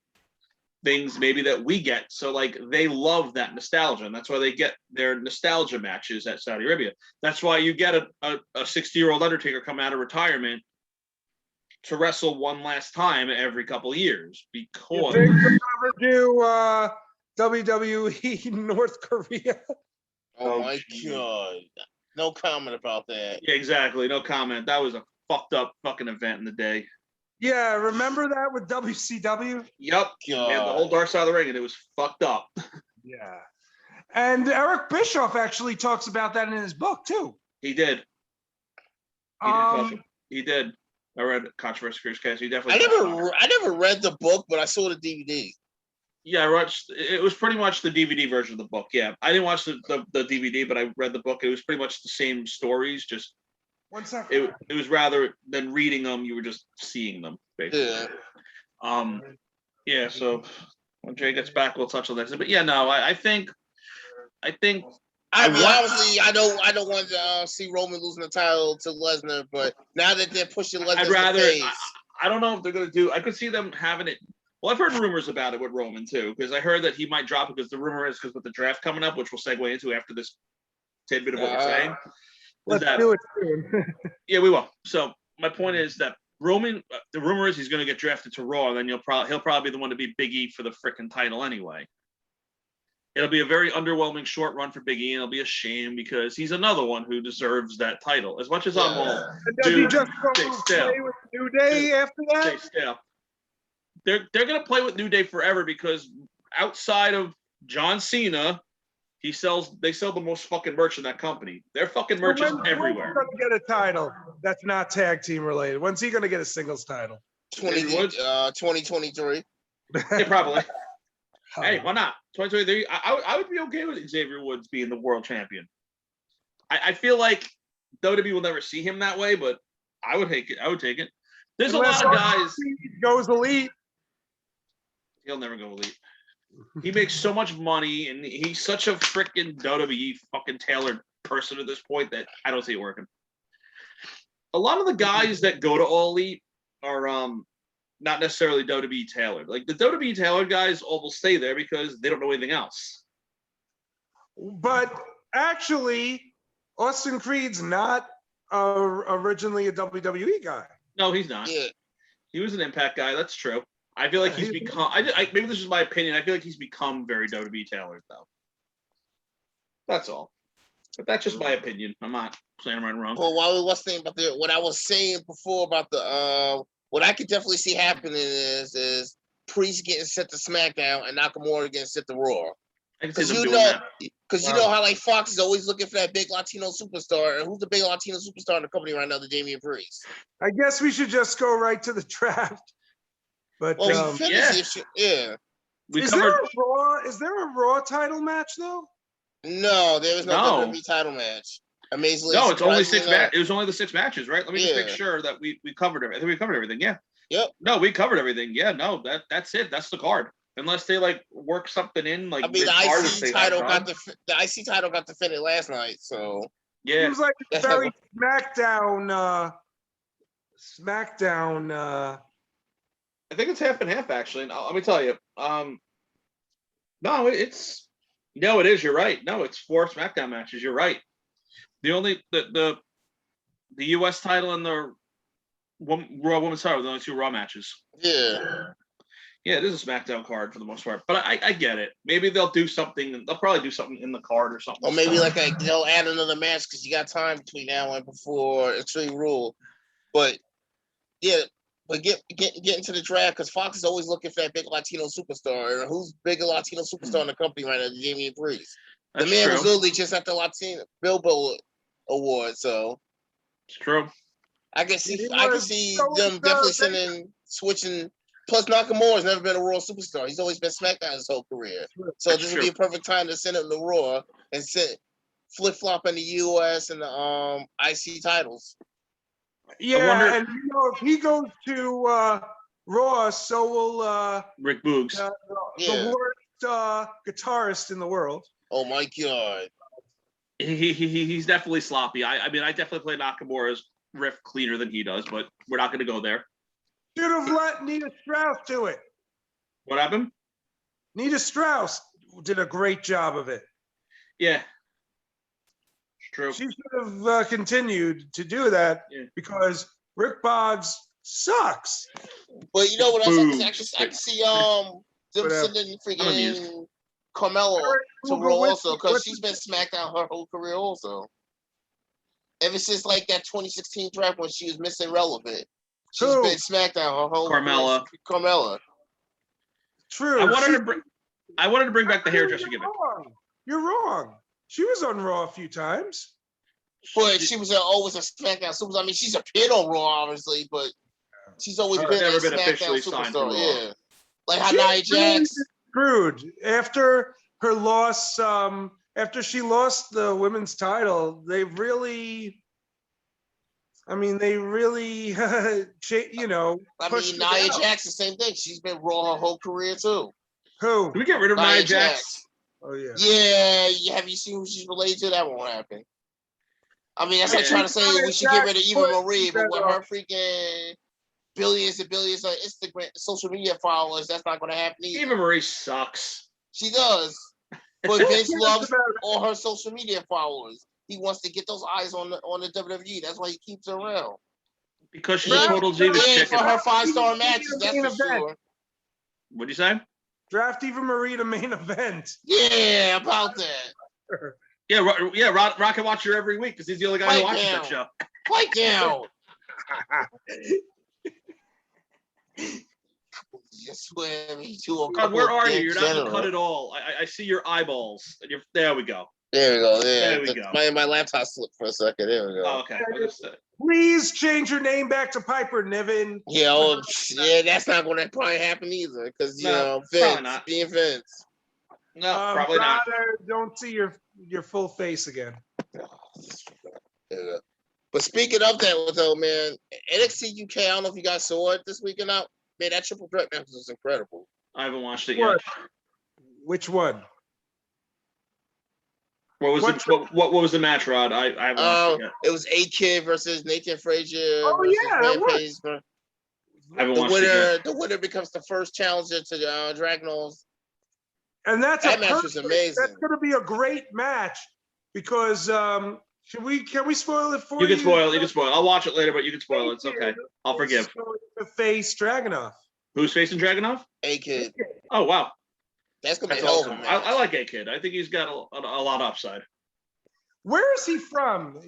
things maybe that we get. So they love that nostalgia, and that's why they get their nostalgia matches at Saudi Arabia. That's why you get a 60-year-old Undertaker come out of retirement to wrestle one last time every couple of years because you think they'll ever do WWE North Korea? Oh my God. No comment about that. Yeah, exactly. No comment. That was a fucked up fucking event in the day. Yeah, remember that with WCW? Yep. Yeah, the whole dark side of the ring, and it was fucked up. Yeah. And Eric Bischoff actually talks about that in his book too. He did. He did. I read Controversy Cruise Cast. He definitely. I never read the book, but I saw the DVD. Yeah, I watched. It was pretty much the DVD version of the book. Yeah, I didn't watch the DVD, but I read the book. It was pretty much the same stories. Just 1 second. it was rather than reading them, you were just seeing them basically. Yeah. Yeah. So when Jay gets back, we'll touch on that. But yeah, no, I think. I mean, obviously, I don't want to see Roman losing the title to Lesnar, but now that they're pushing Lesnar, I'd rather. I don't know if they're going to do. I could see them having it. Well, I've heard rumors about it with Roman too, because I heard that he might drop it because the rumor is because with the draft coming up, which we'll segue into after this tidbit of what we're saying. Let's do it soon. Yeah, we will. So my point is that Roman. The rumor is he's going to get drafted to Raw, and then he'll probably be the one to be Big E for the frickin' title anyway. It'll be a very underwhelming short run for Big E, and it'll be a shame because he's another one who deserves that title. As much as I'm all, does he just go play with New Day after that? They're gonna play with New Day forever because outside of John Cena, they sell the most fucking merch in that company. Their fucking merch is everywhere. When's he gonna get a title that's not tag team related? When's he gonna get a singles title? 2023. Yeah, probably. Hey, why not? 2023. I would be okay with Xavier Woods being the world champion. I feel like WWE will never see him that way, but I would take it. There's Unless a lot of guys. Goes elite. He'll never go elite. He makes so much money, and he's such a freaking WWE fucking tailored person at this point that I don't see it working. A lot of the guys that go to All Elite are not necessarily WWE tailored. Like the WWE tailored guys all will stay there because they don't know anything else. But actually, Austin Creed's not originally a WWE guy. No, he's not. Yeah. He was an Impact guy. That's true. I feel like he's become. Maybe this is my opinion. I feel like he's become very WWE tailored, though. That's all. But that's just my opinion. I'm not saying I'm right or wrong. Well, while we was saying about what I was saying before about the what I could definitely see happening is Priest getting sent to SmackDown and Nakamura getting sent to Raw. Because you know how like Fox is always looking for that big Latino superstar, and who's the big Latino superstar in the company right now? The Damian Priest. I guess we should just go right to the draft. But yeah. Is there a Raw title match though? No, there is no WWE title match. Amazingly, no, it's only 6 matches. It was only the 6 matches, right? Let me just make sure that we covered everything. I think we covered everything. Yeah. Yep. No, we covered everything. Yeah. No, that's it. That's the card. Unless they like work something in, like I mean, the IC title got defended last night. So yeah, it was like a very SmackDown. I think it's half and half actually. And let me tell you, no, it is. You're right. No, it's 4 SmackDown matches. You're right. The only the U.S. title and the Raw Women's title are the only 2 Raw matches. Yeah, it is a SmackDown card for the most part, but I get it. Maybe they'll do something. They'll probably do something in the card or something. Or maybe they'll add another match because you got time between now and before Extreme Rule. But yeah, but get into the draft because Fox is always looking for that big Latino superstar. And who's bigger Latino superstar in the company right now? Damian Priest. The man was literally just at the Latino Billboard Award, so it's true. I can see them definitely switching. Plus, Nakamura's never been a Raw superstar. He's always been SmackDown his whole career. So this would be a perfect time to send him to Raw and flip-flop in the US and the IC titles. Yeah, and if he goes to Raw, so will Rick Boogs, the worst guitarist in the world. Oh my God. He's definitely sloppy. I mean, I definitely play Nakamura's riff cleaner than he does, but we're not going to go there. Should have let Nita Strauss do it. What happened? Nita Strauss did a great job of it. Yeah. It's true. She should have continued to do that because Rick Boggs sucks. But you know what else? I can see them sending freaking Carmella to Raw also because she's been SmackDown her whole career also. Ever since like that 2016 draft when she was Miss Irrelevant. She's been SmackDown her whole Carmella. Carmella. True. I wanted to bring back the hairdresser gimmick. You're wrong. She was on Raw a few times. But she was always a SmackDown superstar. I mean, she's appeared on Raw, obviously, but she's always been never a been SmackDown officially signed superstar. to Raw. Yeah, like how Nia Jax. Screwed after her loss. After she lost the women's title, they really. I mean, they really, you know. I mean, Nia Jax, the same thing. She's been Raw her whole career too. Who? Can we get rid of Nia Jax? Oh yeah. Yeah. Have you seen who she's related to? That won't happen. I mean, that's like trying to say we should get rid of Eva Marie, but with her freaking billions and billions of Instagram, social media followers, that's not going to happen either. Eva Marie sucks. She does. But Vince loves all her social media followers. He wants to get those eyes on the WWE. That's why he keeps her around. Because she's a total Divas chicken. For her 5-star matches, that's for sure. What'd you say? Draft Eva Marie to main event. Yeah, about that. Yeah, Rock can watch her every week because he's the only guy who watches that show. Fight down. God, where are you? You're not gonna cut it all. I see your eyeballs. There we go. There we go. Yeah. There we go. My laptop slipped for a second. There we go. Oh, okay. Please change your name back to Piper Niven. Yeah, that's not going to probably happen either because Vince being Vince. No, probably not. Don't see your full face again. Yeah. But speaking of that, though, man, NXT UK. I don't know if you guys saw it this week or not. Man, that triple threat match was incredible. I haven't watched it yet. Which one? What was the match, Rod? I haven't watched it yet. It was A-Kid versus Nathan Frazier. Oh yeah, that was. I haven't watched it yet. The winner becomes the first challenger to Dragunov. And that match was amazing. That's going to be a great match because can we spoil it for you? You can spoil. I'll watch it later, but you can spoil it. It's okay. I'll forgive. To face Dragunov. Who's facing Dragunov? A-Kid. Oh wow. That's gonna be awesome. I like A-Kid. I think he's got a lot of upside. Where is he from?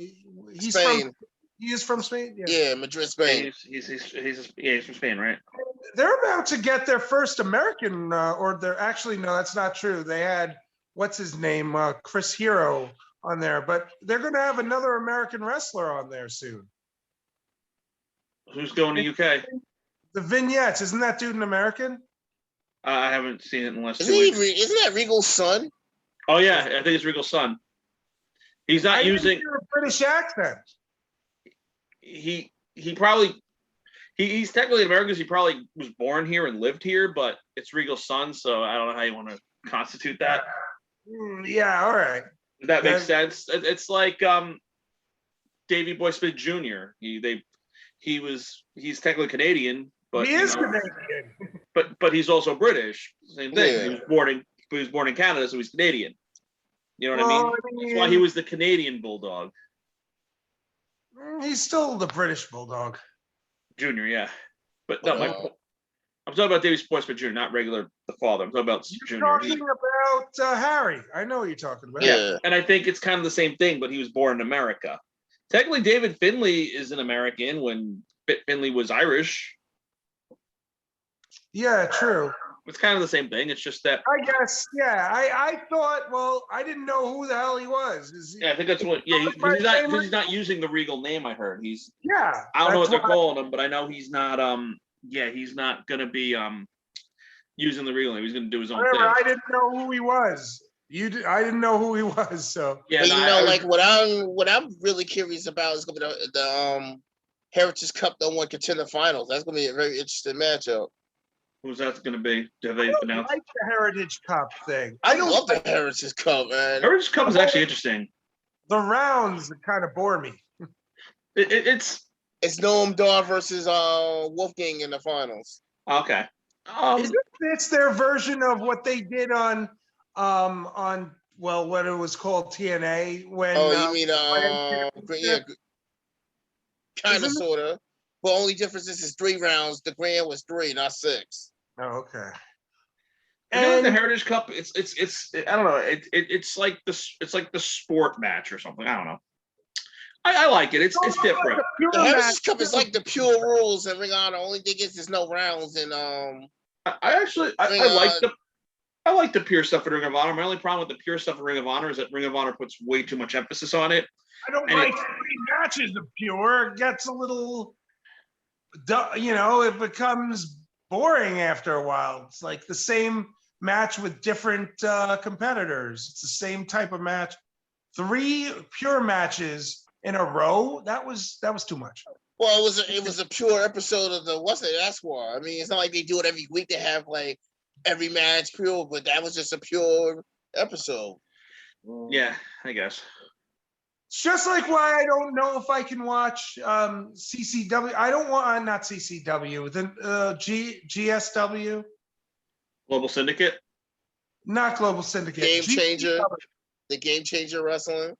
He's Spain. He is from Spain. Yeah, Madrid, Spain. He's from Spain, right? They're about to get their first American, or they're actually no, that's not true. They had what's his name, Chris Hero on there, but they're going to have another American wrestler on there soon. Who's going to UK? The Vignettes, isn't that dude an American? I haven't seen it in the last 2 weeks. Isn't that Regal's son? Oh yeah, I think it's Regal's son. He's not using a British accent. He's technically American because he probably was born here and lived here, but it's Regal's son, so I don't know how you want to constitute that. Yeah, all right. That makes sense. It's like Davey Boy Smith Jr. He's technically Canadian, but he is Canadian. But he's also British. Same thing. Yeah. He was born in Canada, so he's Canadian. You know what I mean? That's why he was the Canadian Bulldog. He's still the British Bulldog. Junior, yeah. But no, I'm talking about Davey Boy Smith Jr., not regular the father. I'm talking about Junior. Talking about Harry. I know what you're talking about. Yeah, and I think it's kind of the same thing, but he was born in America. Technically, David Finlay is an American when Finlay was Irish. Yeah, true. It's kind of the same thing. It's just that. I guess, yeah. I thought, well, I didn't know who the hell he was. Yeah, I think that's what. Yeah, he's not using the Regal name. I heard he's. Yeah. I don't know what they're calling him, but I know he's not. Yeah, he's not gonna be using the Regal name. He's gonna do his own thing. I didn't know who he was. I didn't know who he was. So. Yeah, but what I'm really curious about is gonna be the Heritage Cup #1 Contender Finals. That's gonna be a very interesting matchup. Who's that going to be? Have they announced? I like the Heritage Cup thing. I love the Heritage Cup, man. Heritage Cup is actually interesting. The rounds kind of bore me. It's Noam Dar versus Wolfgang in the finals. Okay. It's their version of what they did on what it was called TNA when. Oh, you mean yeah, kind of, sort of. But only difference is 3 rounds. The grand was 3, not 6. Oh, okay. And the Heritage Cup, it's I don't know. It's like the sport match or something. I don't know. I like it. It's different. The Heritage Cup is like the pure rules in Ring of Honor. Only thing is there's no rounds and I like the pure stuff in Ring of Honor. My only problem with the pure stuff in Ring of Honor is that Ring of Honor puts way too much emphasis on it. I don't like 3 matches of pure. It gets a little, it becomes boring after a while. It's like the same match with different competitors. It's the same type of match. 3 pure matches in a row. That was too much. Well, it was a pure episode of the Esquire. I mean, it's not like they do it every week. They have like every match pure, but that was just a pure episode. Yeah, I guess. It's just like why I don't know if I can watch CCW. I don't want not CCW, then GSW. Global Syndicate? Not Global Syndicate. Game Changer. The Game Changer Wrestling.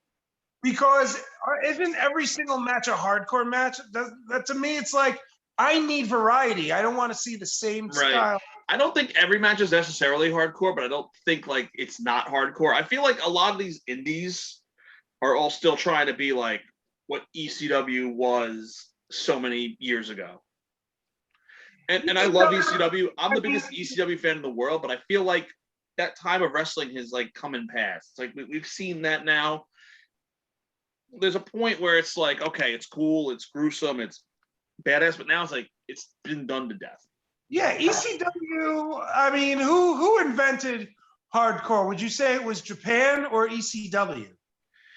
Because isn't every single match a hardcore match? That to me, it's like I need variety. I don't want to see the same style. I don't think every match is necessarily hardcore, but I don't think like it's not hardcore. I feel like a lot of these indies are all still trying to be like what ECW was so many years ago. And I love ECW. I'm the biggest ECW fan in the world, but I feel like that time of wrestling has like come and passed. It's like we've seen that now. There's a point where it's like, okay, it's cool, it's gruesome, it's badass, but now it's like it's been done to death. Yeah, ECW. I mean, who invented hardcore? Would you say it was Japan or ECW?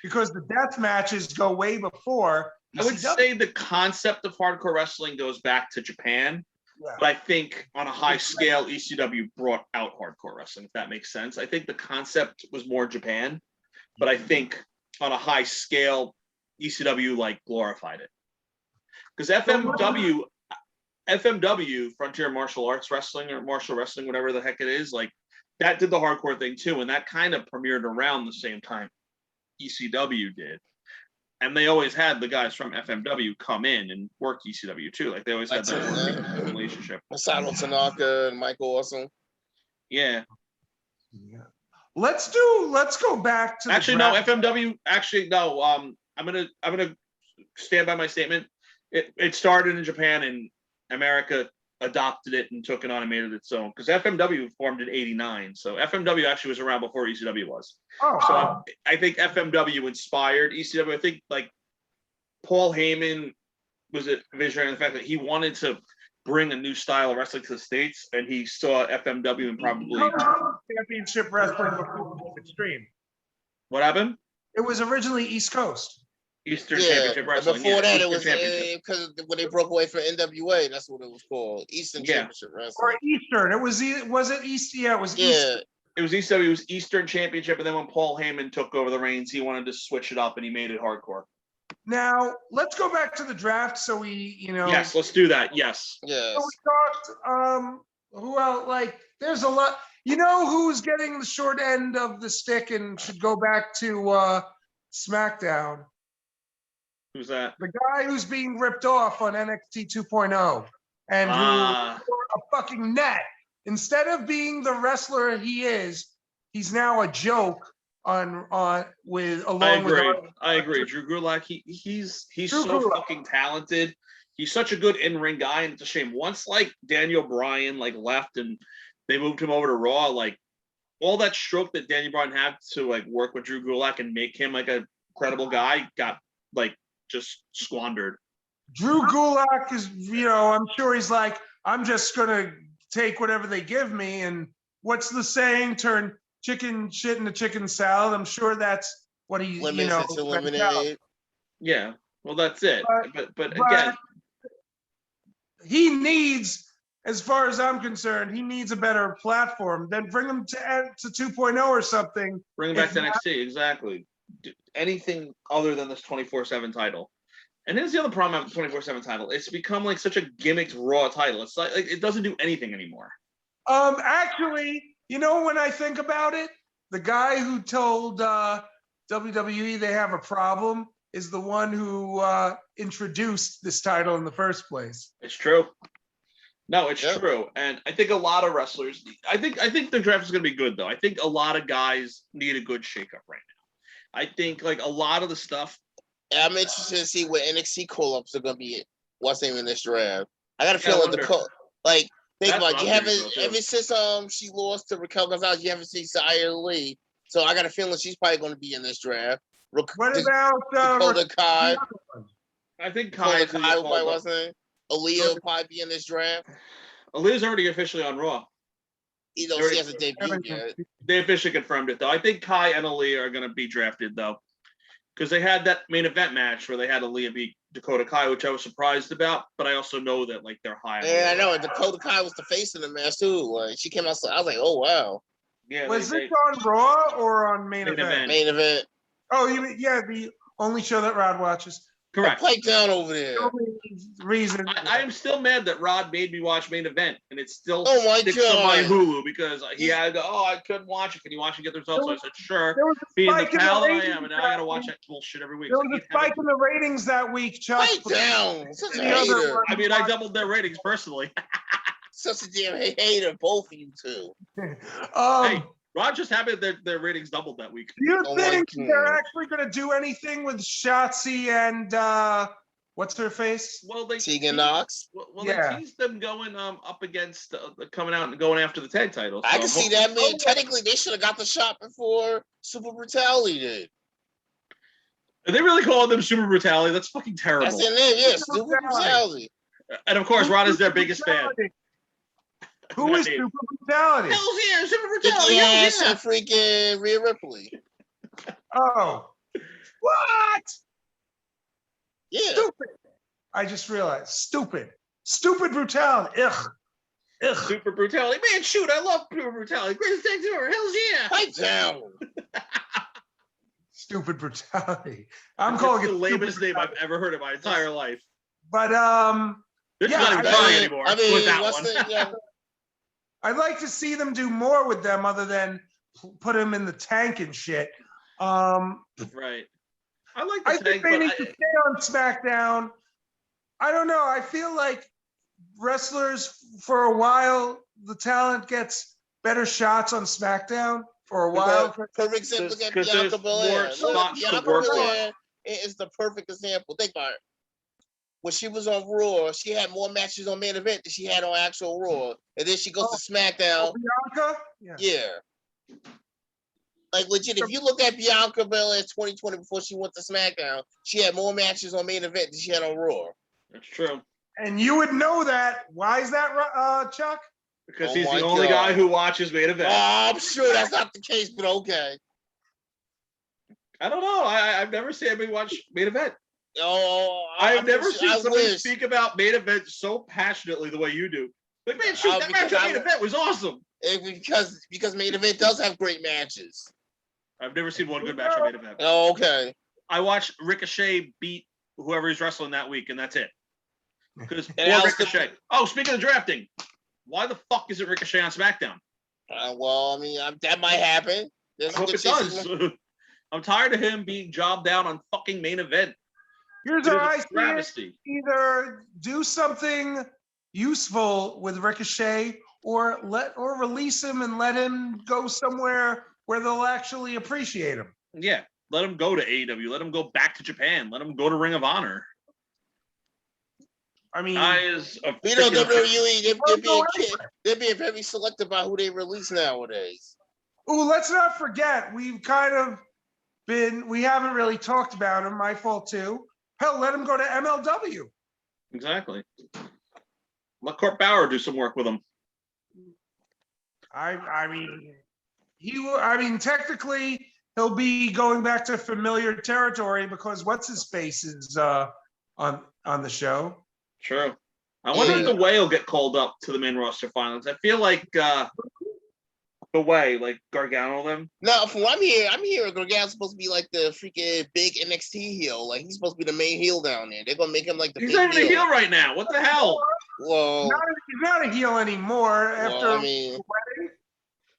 Because the death matches go way before ECW. I would say the concept of hardcore wrestling goes back to Japan, but I think on a high scale, ECW brought out hardcore wrestling, if that makes sense. I think the concept was more Japan, but I think on a high scale, ECW like glorified it. Because FMW, Frontier Martial Arts Wrestling or Martial Wrestling, whatever the heck it is, like that did the hardcore thing too, and that kind of premiered around the same time ECW did. And they always had the guys from FMW come in and work ECW too. Like they always had that relationship. Masato Tanaka and Michael Awesome. Yeah. Let's go back to FMW. Actually, no. I'm gonna stand by my statement. It started in Japan and America adopted it and took it on and made it its own. Because FMW formed in '89, so FMW actually was around before ECW was. So I think FMW inspired ECW. I think like Paul Heyman was a visionary in the fact that he wanted to bring a new style of wrestling to the States, and he saw FMW and probably championship wrestling before Extreme. What happened? It was originally East Coast. Eastern Championship Wrestling. Before that, it was because when they broke away from NWA, that's what it was called, Eastern Championship Wrestling. Or Eastern. It was it East? Yeah, it was Eastern. It was ECW. It was Eastern Championship, and then when Paul Heyman took over the reins, he wanted to switch it up, and he made it hardcore. Now let's go back to the draft. So we, Yes, let's do that. Yes. Yes. So we talked. Who else? Like, there's a lot. You know who's getting the short end of the stick and should go back to SmackDown? Who's that? The guy who's being ripped off on NXT 2.0 and who wore a fucking net. Instead of being the wrestler he is, he's now a joke I agree. Drew Gulak, he's so fucking talented. He's such a good in-ring guy, and it's a shame. Once like Daniel Bryan like left and they moved him over to Raw, like all that stroke that Daniel Bryan had to like work with Drew Gulak and make him like a credible guy got like just squandered. Drew Gulak is, I'm sure he's like, I'm just gonna take whatever they give me, and what's the saying? Turn chicken shit into chicken salad. I'm sure that's what he, eliminated. Yeah, well, that's it. But again, he needs, as far as I'm concerned, he needs a better platform. Then bring him to 2.0 or something. Bring him back to NXT, exactly. Anything other than this 24/7 title. And here's the other problem with the 24/7 title. It's become like such a gimmicked Raw title. It's like it doesn't do anything anymore. Actually, when I think about it, the guy who told WWE they have a problem is the one who introduced this title in the first place. It's true. No, it's true. And I think a lot of wrestlers, I think the draft is going to be good, though. I think a lot of guys need a good shakeup right now. I think like a lot of the stuff I'm interested to see what NXT call-ups are gonna be. What's name in this draft? I got a feeling think That's about it, you haven't too. ever since she lost to Raquel Gonzalez, you haven't seen Xia Li. So I got a feeling she's probably going to be in this draft. What about Dakota Kai? I think Kai probably wasn't. Aaliyah will probably be in this draft. Aaliyah's already officially on Raw. She hasn't debuted yet. They officially confirmed it though. I think Kai and Aaliyah are going to be drafted though, because they had that main event match where they had Aaliyah beat Dakota Kai, which I was surprised about. But I also know that like they're high. Yeah, I know. And Dakota Kai was the face of the match too. Like she came out, I was like, oh wow. Yeah. Was this on Raw or on main event? Main event. Oh, you mean the only show that Rod watches. Correct. Pipe down over there. The only reason. I am still mad that Rod made me watch main event, and it still sticks to my Hulu because he had to go, I couldn't watch it. Can you watch and get the results? So I said, sure. Being the pal that I am, and now I got to watch that bullshit every week. There was a spike in the ratings that week, Chuck. Pipe down. Such a hater. I mean, I doubled their ratings personally. Such a damn hater, both of you two. Hey. Rod just happy that their ratings doubled that week. Do you think they're actually going to do anything with Shotzi and what's her face? Well, Tegan Knox. Well, they teased them going up against coming out and going after the tag titles. I can see that. Man, technically, they should have got the shot before Super Brutality did. Are they really calling them Super Brutality? That's fucking terrible. That's their name, yes, Super Brutality. And of course, Rod is their biggest fan. Who is Super Brutality? Hell's yeah, Super Brutality. Yeah, freaking Rhea Ripley. Oh. What? Yeah. Stupid. I just realized. Stupid. Stupid Brutality. Ugh. Super Brutality. Man, shoot, I love Super Brutality. Greatest thing ever. Hell's yeah. Pipe down. Stupid Brutality. I'm calling it the lamest name I've ever heard in my entire life. But they're not even trying anymore. With that one. I'd like to see them do more with them other than put them in the tank and shit. Right. I think they need to stay on SmackDown. I don't know. I feel like wrestlers, for a while, the talent gets better shots on SmackDown for a while. Perfect example. Look at Bianca Belair. Bianca Belair is the perfect example. Think about it. When she was on Raw, she had more matches on main event than she had on actual Raw. And then she goes to SmackDown. Bianca? Yeah. Like legit, if you look at Bianca Belair in 2020 before she went to SmackDown, she had more matches on main event than she had on Raw. That's true. And you would know that. Why is that, Chuck? Because he's the only guy who watches main event. I'm sure that's not the case, but okay. I don't know. I've never seen anybody watch main event. Oh, I've never seen somebody speak about main event so passionately the way you do. Like, man, shoot, that match on main event was awesome. Because main event does have great matches. I've never seen one good match on main event. Oh, okay. I watched Ricochet beat whoever he's wrestling that week, and that's it. Because Ricochet. Oh, speaking of drafting, why the fuck isn't Ricochet on SmackDown? Well, I mean, that might happen. I hope it does. I'm tired of him being jobbed down on fucking main event. Here's what I see: either do something useful with Ricochet, or release him and let him go somewhere where they'll actually appreciate him. Yeah, let him go to AEW. Let him go back to Japan. Let him go to Ring of Honor. I mean, WWE, they're being very selective about who they release nowadays. Oh, let's not forget, we haven't really talked about him. My fault too. Hell, let him go to MLW. Exactly. Let Court Bauer do some work with him. I mean, technically, he'll be going back to familiar territory because what's his face is on the show. True. I wonder if the Way will get called up to the main roster finals. I feel like the Way, like Gargano them. No, from what I'm hearing Gargano's supposed to be like the freaking big NXT heel. Like he's supposed to be the main heel down there. They're gonna make him like the. He's not even a heel right now. What the hell? Well, he's not a heel anymore after.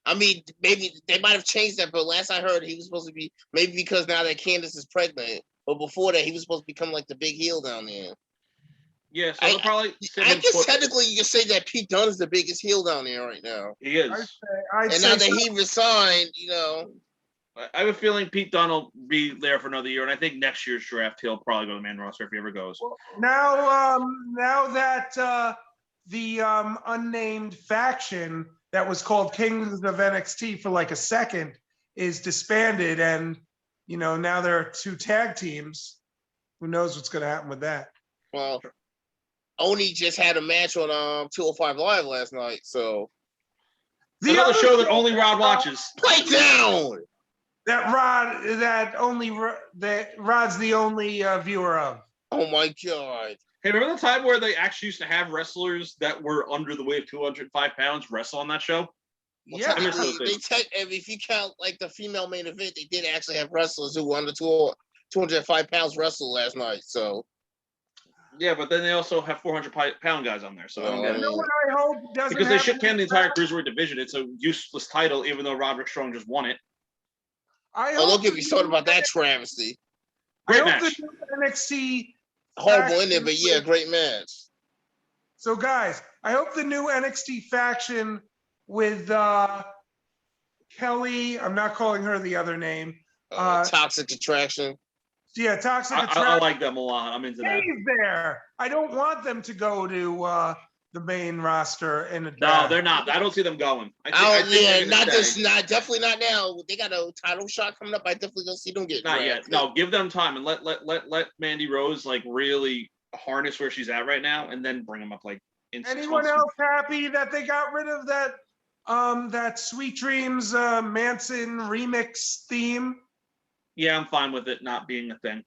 I mean, maybe they might have changed that, but last I heard, he was supposed to be maybe because now that Candice is pregnant, but before that, he was supposed to become like the big heel down there. Yeah, so they'll probably. I guess technically you can say that Pete Dunne is the biggest heel down there right now. He is. And now that he resigned, I have a feeling Pete Dunne will be there for another year, and I think next year's draft he'll probably go to the main roster if he ever goes. Well, now that the unnamed faction that was called Kings of NXT for like a second is disbanded, and now there are 2 tag teams. Who knows what's going to happen with that? Well, Oni just had a match on 205 Live last night, so another show that only Rod watches. Play down. That Rod's the only viewer of. Oh my God. Hey, remember the time where they actually used to have wrestlers that were under the weight of 205 pounds wrestle on that show? Well, Yeah, if you count like the female main event, they did actually have wrestlers who were under 205 pounds wrestle last night. So yeah, but then they also have 400-pound guys on there. So I don't get it. You know what I hope doesn't Because they happen shit can the entire cruiserweight division. It's a useless title, even though Roderick Strong just won it. Don't get me started about that travesty. Great I hope match. the new NXT Horrible in there, but yeah, great match. So guys, I hope the new NXT faction with Kelly, I'm not calling her the other name. Toxic Attraction. Yeah, Toxic Attraction. I like them a lot. I'm into that. Stays there. I don't want them to go to the main roster in a No, draft. they're not. I don't see them going. Definitely not now. They got a title shot coming up. I definitely don't see them get Not drafted. yet. No, give them time and let Mandy Rose like really harness where she's at right now, and then bring them up like in 6 Anyone months. else happy that they got rid of that Sweet Dreams Manson remix theme? Yeah, I'm fine with it not being a thing.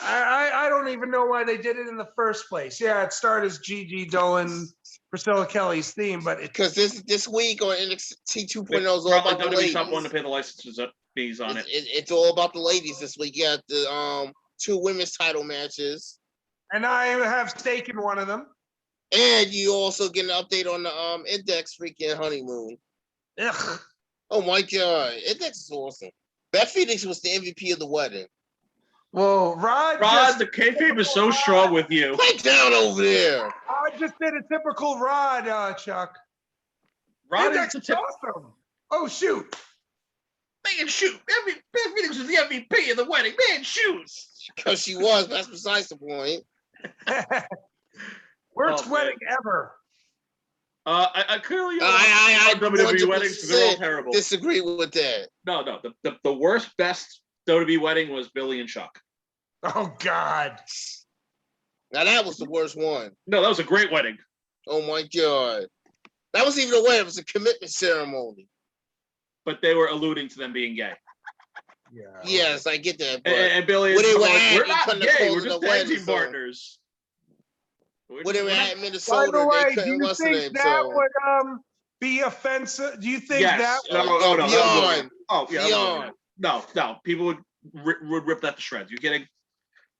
I don't even know why they did it in the first place. Yeah, it started as Gigi Dolan, Priscilla Kelly's theme, but because this week on NXT 2.0 is all Probably about the WWE ladies. stopped wanting to pay the licenses fees on it. It's all about the ladies this week. You got the 2 women's title matches, and I have stake in one of them. and you also get an update on the Index freaking honeymoon. Ugh. Oh my God, Index is awesome. Beth Phoenix was the MVP of the wedding. Well, Rod, the kayfabe is so strong with you. Pipe down over there. I just did a typical Rod, Chuck. Rod Index is is awesome. Oh shoot! Man, shoot. Beth Phoenix was the MVP of the wedding. Man, shoot. Because she was. That's besides the point. Worst wedding ever. I clearly I WWE weddings because they're all terrible. Disagree with that. No. The worst, best WWE wedding was Billy and Chuck. Oh God. Now that was the worst one. No, that was a great wedding. Oh my God. That wasn't even a wedding. It was a commitment ceremony. But they were alluding to them being gay. Yeah. Yes, I get that. But And Billy and they Chuck were were like, at, we're you not couldn't gay. call We're it a just tag wedding, team so- partners. When they were at By Minnesota, the way, they do couldn't you what's the think name. that So would be offensive? Do you think Yes. that? No, that was beyond. over. Oh, yeah. Beyond. No. People would rip that to shreds. You kidding?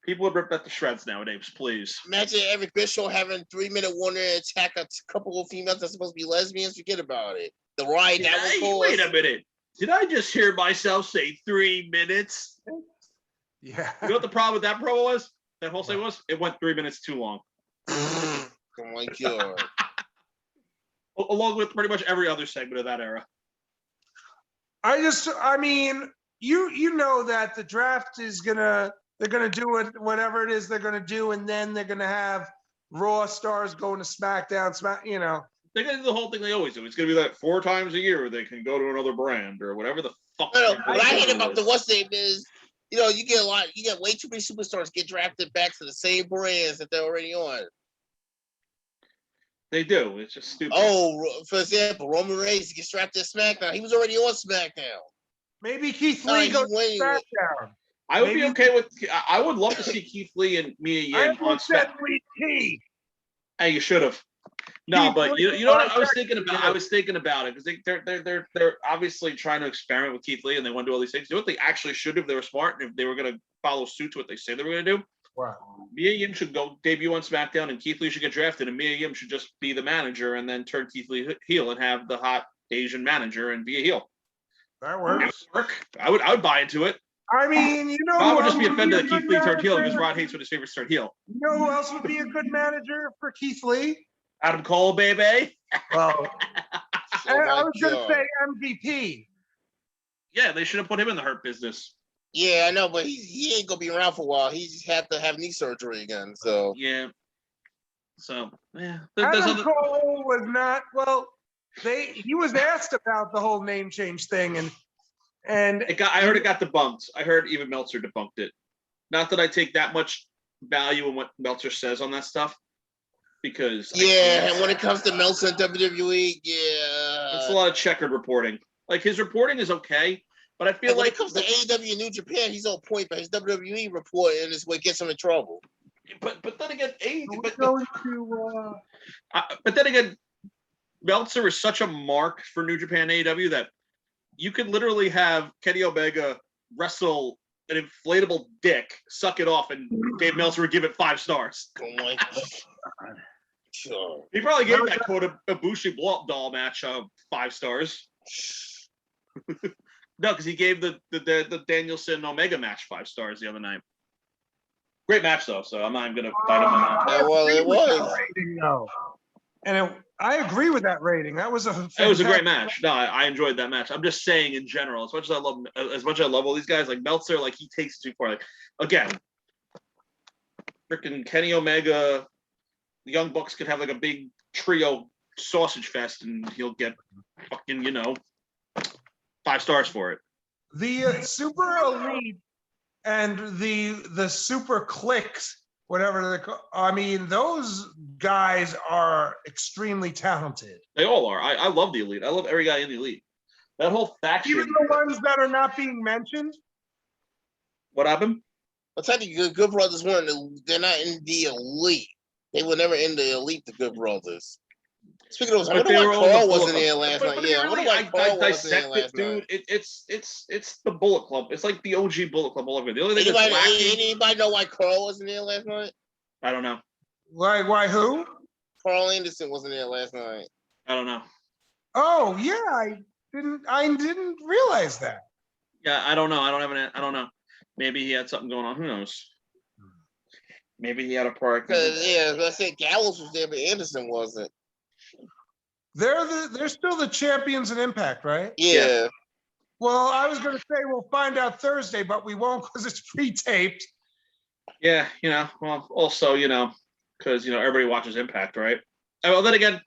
People would rip that to shreds nowadays, please. Imagine Eric Bischoff having 3-minute warning attack a couple of females that's supposed to be lesbians. Forget about it. The riot that was caused. Wait a minute. Did I just hear myself say 3 minutes? Yeah. You know what the problem with that promo was? That whole thing was? It went 3 minutes too long. Oh my God. Along with pretty much every other segment of that era. I mean, you know that the draft is they're gonna do it, whatever it is they're gonna do, and then they're gonna have Raw stars going to SmackDown. They're gonna do the whole thing they always do. It's gonna be like 4 times a year where they can go to another brand or whatever the fuck. No, what I hate about the what's name is, you get way too many superstars get drafted back to the same brands that they're already on. They do. It's just stupid. Oh, for example, Roman Reigns gets drafted to SmackDown. He was already on SmackDown. Maybe Keith Lee goes to SmackDown. I would be okay with. I would love to see Keith Lee and Mia Yim on SmackDown. Hey, you should have. No, but you know what I was thinking about? I was thinking about it because they're obviously trying to experiment with Keith Lee and they want to do all these things. You know what they actually should do if they were smart and if they were going to follow suit to what they say they were going to do? Wow. Mia Yim should go debut on SmackDown and Keith Lee should get drafted and Mia Yim should just be the manager and then turn Keith Lee heel and have the hot Asian manager and be a heel. That works. It would work. I would buy into it. I mean, Rob would just be offended that Keith Lee turned heel because Rod hates when his favorites turn heel. You know who else would be a good manager for Keith Lee? Adam Cole, baby. Well, Oh I was going to God. say MVP. Yeah, they should have put him in the Hurt Business. Yeah, I know, but he ain't gonna be around for a while. He just had to have knee surgery again. So yeah. So yeah, Adam Cole was not well. He was asked about the whole name change thing, and I heard it got debunked. I heard even Meltzer debunked it. Not that I take that much value in what Meltzer says on that stuff, because and when it comes to Meltzer and WWE, it's a lot of checkered reporting. Like his reporting is okay, but I feel when like it comes to AEW New Japan, he's on point, but his WWE reporting is what gets him in trouble. But then again, but then again, Meltzer is such a mark for New Japan AEW that you could literally have Kenny Omega wrestle an inflatable dick, suck it off, and Dave Meltzer would give it 5 stars. Oh my God. Sure. He probably gave that Kota Ibushi blow-up doll match 5 stars. No, because he gave the Danielson Omega match 5 stars the other night. Great match though, so I'm not even gonna fight him on that. Well, it was. And I agree with that rating. That was it was a great match. No, I enjoyed that match. I'm just saying in general, as much as I love all these guys, like Meltzer, like he takes it too far. Like again, freaking Kenny Omega, the Young Bucks could have like a big trio sausage fest, and he'll get fucking 5 stars for it. The Super Elite and the Super Clicks, whatever they call. I mean, those guys are extremely talented. They all are. I love the Elite. I love every guy in the Elite. That whole faction. Even the ones that are not being mentioned. What happened? I'll tell you, Good Brothers weren't. They're not in the Elite. They were never in the Elite. The Good Brothers. Speaking of, I wonder why Carl wasn't there last night. Yeah, I wonder why Carl wasn't there last night. It's the Bullet Club. It's like the OG Bullet Club all over. The only thing anybody know why Carl wasn't there last night? I don't know. Why who? Carl Anderson wasn't there last night. I don't know. Oh yeah, I didn't realize that. Yeah, I don't know. I don't know. Maybe he had something going on. Who knows? Maybe he had a part. Yeah, I said Gallows was there, but Anderson wasn't. They're still the champions in Impact, right? Yeah. Well, I was going to say we'll find out Thursday, but we won't because it's pre-taped. Yeah, well, also, because, everybody watches Impact, right? Well, then again,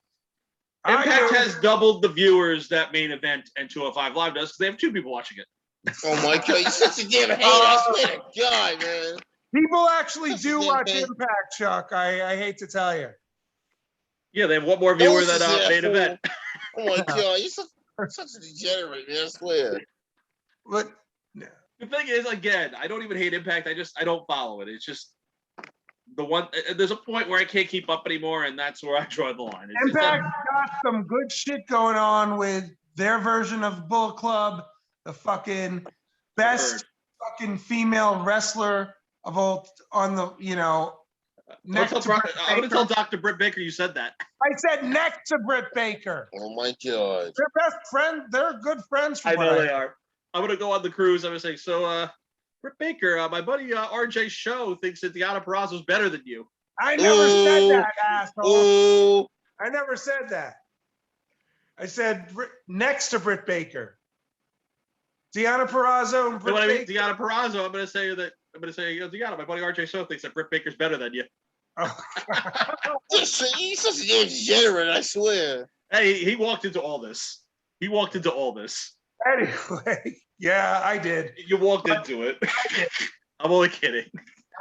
Impact has doubled the viewers that main event and 205 Live does because they have 2 people watching it. Oh, my God. You're such a damn hater. I swear to God, man. People actually do watch Impact, Chuck. I hate to tell you. Yeah, they have one more viewer than main event. Oh, my God. You're such a degenerate, man. I swear. But the thing is, again, I don't even hate Impact. I don't follow it. It's just the one. There's a point where I can't keep up anymore, and that's where I draw the line. Impact got some good shit going on with their version of Bullet Club, the fucking best fucking female wrestler of all on the I'm gonna tell Dr. Britt Baker you said that. I said next to Britt Baker. Oh my God. They're best friends. They're good friends. I know they are. I'm gonna go on the cruise. I'm gonna say, so Britt Baker, my buddy RJ Show thinks that Deonna Purrazzo is better than you. I never said that, asshole. I never said that. I said next to Britt Baker. Deonna Purrazzo and Britt Baker. Deonna Purrazzo, I'm gonna say, Deonna, my buddy RJ Show thinks that Britt Baker's better than you. Oh. You're such a damn degenerate, I swear. Hey, he walked into all this. Anyway, yeah, I did. You walked into it. I'm only kidding.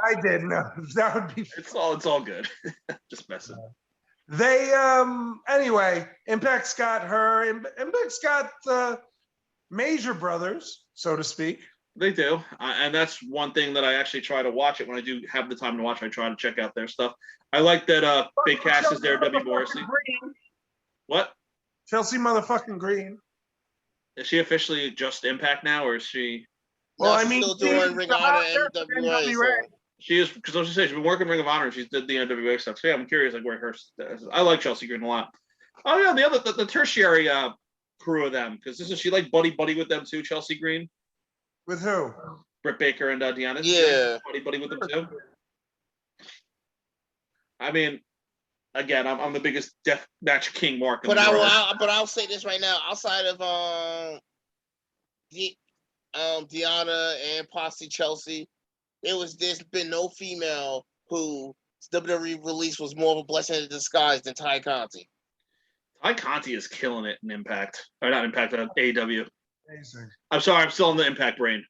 I did. No, that would be. It's all good. Just messing. They anyway. Impact's got her. Impact's got the Major Brothers, so to speak. They do, and that's one thing that I actually try to watch it when I do have the time to watch. I try to check out their stuff. I like that Big Cass is there, Debbie Morrissey. What? Chelsea motherfucking Green. Is she officially just Impact now, or is she? Well, I mean, still doing Ring of Honor and NWA. She is, because I was say she's been working Ring of Honor. She did the NWA stuff. So yeah, I'm curious where her. I like Chelsea Green a lot. Oh yeah, the tertiary crew of them, because isn't she like buddy with them too? Chelsea Green. With who? Britt Baker and Deonna. Yeah. Buddy with them too. I mean, again, I'm the biggest death match king mark. But I'll say this right now. Outside of Deanna and possibly Chelsea. There's been no female whose WWE release was more of a blessing in disguise than Ty Conti. Ty Conti is killing it in Impact. Or not Impact, AEW. Amazing. I'm sorry, I'm still in the Impact brain.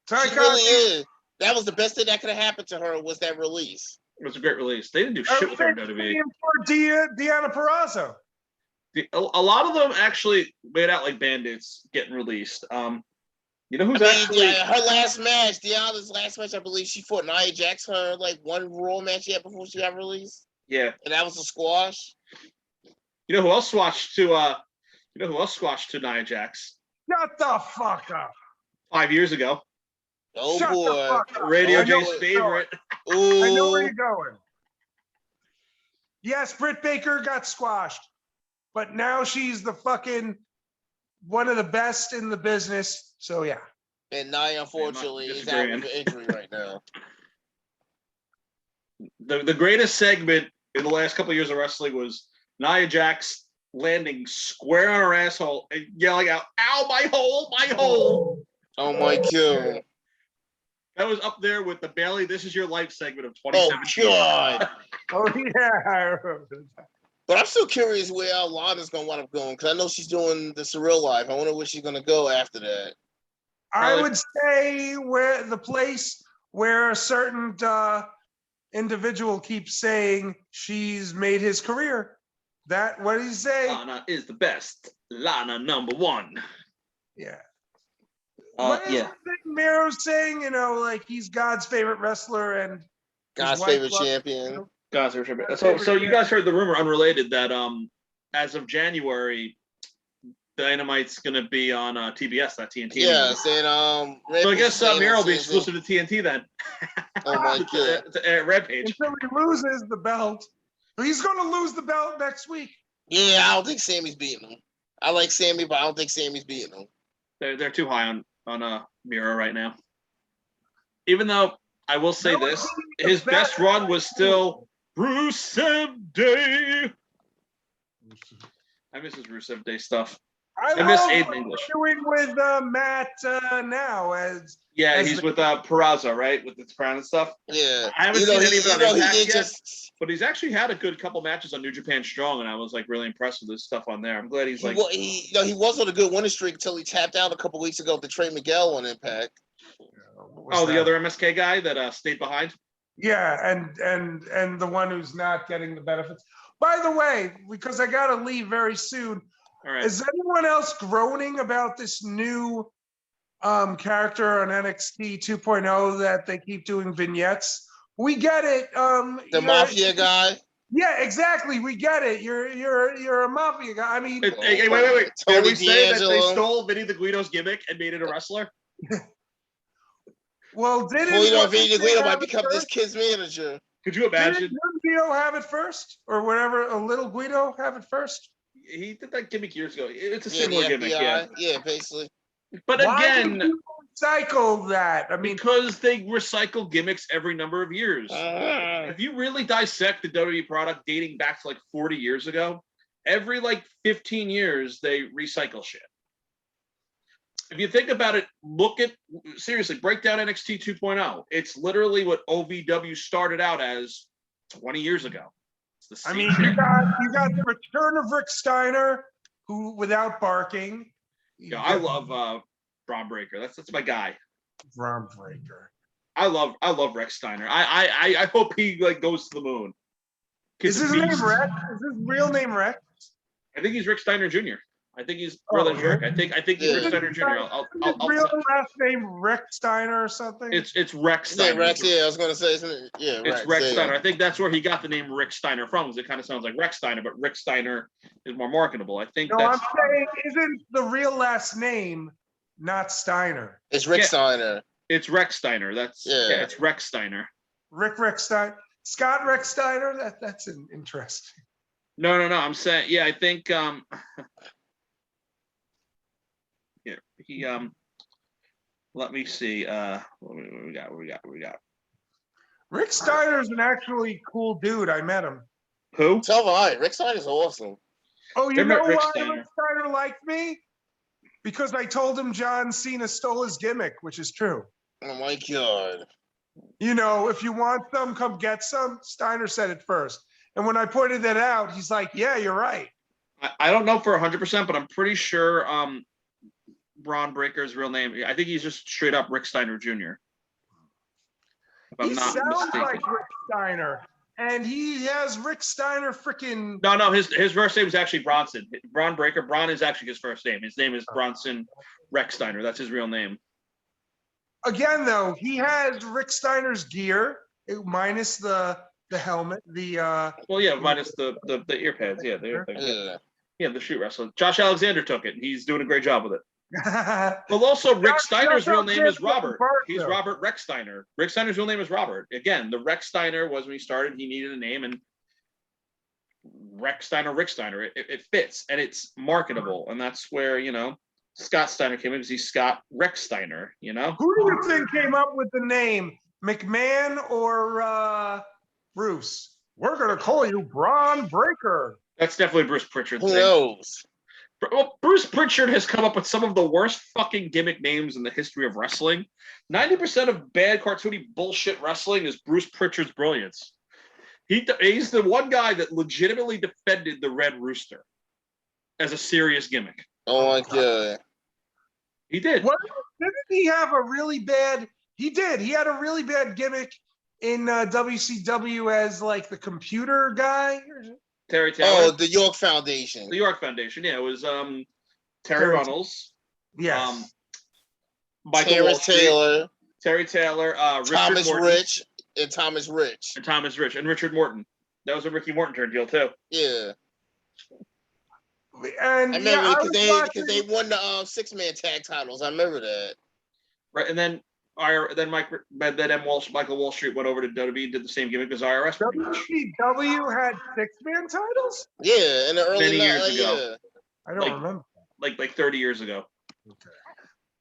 Ty She really is. That was the best thing that could have happened to her was that release. It was a great release. They didn't do shit with her in WWE. For Deanna Purrazzo. A lot of them actually made out like bandits getting released. You know who's her last match, Deanna's last match, I believe she fought Nia Jax, her like one Raw match yet before she got released. Yeah. And that was a squash. You know who else squashed to Nia Jax? Shut the fuck up. 5 years ago. Oh Shut boy. Radio J's favorite. Ooh. I know where you're going. Yes, Britt Baker got squashed, but now she's the fucking one of the best in the business. So yeah. And Nia, unfortunately, is out with an injury right now. The greatest segment in the last couple of years of wrestling was Nia Jax landing square on her asshole and yelling out, "Ow, my hole, my hole!" Oh my god. That was up there with the Bailey "This Is Your Life" segment of 2017. Oh god. Oh yeah, I remember that. But I'm still curious where Lana's gonna wind up going because I know she's doing the Surreal Life. I wonder where she's gonna go after that. I would say where the place where a certain individual keeps saying she's made his career. That what did he say? Lana is the best. Lana #1. Yeah. Yeah. The thing Miro's saying? You know, like he's God's favorite wrestler and God's favorite champion. God's favorite champion. So you guys heard the rumor, unrelated, that as of January, Dynamite's gonna be on TBS, not TNT. Yes, and so I guess Miro will be exclusive to TNT then. Oh my god! to Rampage. Until he loses the belt, he's going to lose the belt next week. Yeah, I don't think Sammy's beating him. I like Sammy, but I don't think Sammy's beating him. They're too high on Miro right now. Even though I will say this, his best run was still Rusev Day. I miss his Rusev Day stuff. I miss Aiden English. Doing with Matt now as he's with Purrazzo, right, with the crown and stuff. Yeah, I haven't seen any of it on Impact yet, but he's actually had a good couple matches on New Japan Strong, and I was like really impressed with his stuff on there. I'm glad he's like he was on a good winning streak until he tapped out a couple weeks ago to Trey Miguel on Impact. The other MSK guy that stayed behind. Yeah, and the one who's not getting the benefits. By the way, because I gotta leave very soon. All right. Is anyone else groaning about this new character on NXT 2.0 that they keep doing vignettes? We get it. The mafia guy. Yeah, exactly. We get it. You're a mafia guy. I mean, hey, wait. Can we say that they stole Vinny the Guido's gimmick and made it a wrestler? Well, Vinny the Guido might become this kid's manager. Could you imagine? Didn't Guido have it first, or whatever? A little Guido have it first. He did that gimmick years ago. It's a similar gimmick, yeah. Yeah, basically. But again, why recycle that? I mean, because they recycle gimmicks every number of years. If you really dissect the WWE product dating back to like 40 years ago, every like 15 years they recycle shit. If you think about it, seriously, break down NXT 2.0. It's literally what OVW started out as 20 years ago. I mean, you got the return of Rick Steiner, who without barking. Yeah, I love Braun Breaker. That's my guy. Braun Breaker. I love Rick Steiner. I hope he like goes to the moon. Is his name Rex? Is his real name Rex? I think he's Rick Steiner Jr. I think he's brother Rick. I think he's Rick Steiner Jr. I'll real last name Rick Steiner or something? It's Rex Steiner. Yeah, Rex. Yeah, I was gonna say, isn't it? Yeah, it's Rex Steiner. I think that's where he got the name Rick Steiner from, because it kind of sounds like Rex Steiner, but Rick Steiner is more marketable. I think. No, I'm saying, isn't the real last name not Steiner? It's Rick Steiner. It's Rex Steiner. Yeah, it's Rex Steiner. Rick Steiner. Scott Rex Steiner. That's interesting. No. I'm saying, I think he let me see. What we got? Rick Steiner's an actually cool dude. I met him. Who? Tell me, Rick Steiner's awesome. Oh, you know why Rick Steiner liked me? because I told him John Cena stole his gimmick, which is true. Oh my God. You know, if you want some, come get some. Steiner said it first. And when I pointed that out, he's like, yeah, you're right. I don't know for 100%, but I'm pretty sure Braun Breaker's real name, I think he's just straight up Rick Steiner Jr. If I'm not sounds mistaken. like Rick Steiner. And he has Rick Steiner freaking... No, his first name is actually Bronson. Braun Breaker. Braun is actually his first name. His name is Bronson Rex Steiner. That's his real name. Again, though, he has Rick Steiner's gear, minus the helmet, well, yeah, minus the ear pads. Yeah, the shoot wrestler. Josh Alexander took it, and he's doing a great job with it. Well, also, Rick Steiner's real name is Robert. He's Robert Rex Steiner. Rick Steiner's real name is Robert. Again, the Rex Steiner was when he started, he needed a name, and Rex Steiner, Rick Steiner, it fits, and it's marketable, and that's where, you know, Scott Steiner came in because he's Scott Rex Steiner, you know? Who do you think came up with the name? McMahon or Bruce? We're going to call you Braun Breaker. That's definitely Bruce Pritchard's Who name. knows? Well, Bruce Pritchard has come up with some of the worst fucking gimmick names in the history of wrestling. 90% of bad cartoony bullshit wrestling is Bruce Pritchard's brilliance. He's the one guy that legitimately defended the Red Rooster as a serious gimmick. Oh my God. He did. What, didn't he have a really bad... He did. He had a really bad gimmick in WCW as like the computer guy. Terry Taylor. Oh, the York Foundation. The York Foundation, yeah. It was Terry Runnels. Yes. Michael Taylor. Terry Taylor. Thomas Rich. And Thomas Rich. And Richard Morton. That was a Ricky Morton turn deal, too. Yeah. And I remember because they won the 6-man tag titles. I remember that. Right, and then Michael Wall Street went over to WWE, did the same gimmick as IRS. WCW had 6-man titles? Yeah, in the early many years ago. Yeah. I don't remember. Like 30 years ago. Okay.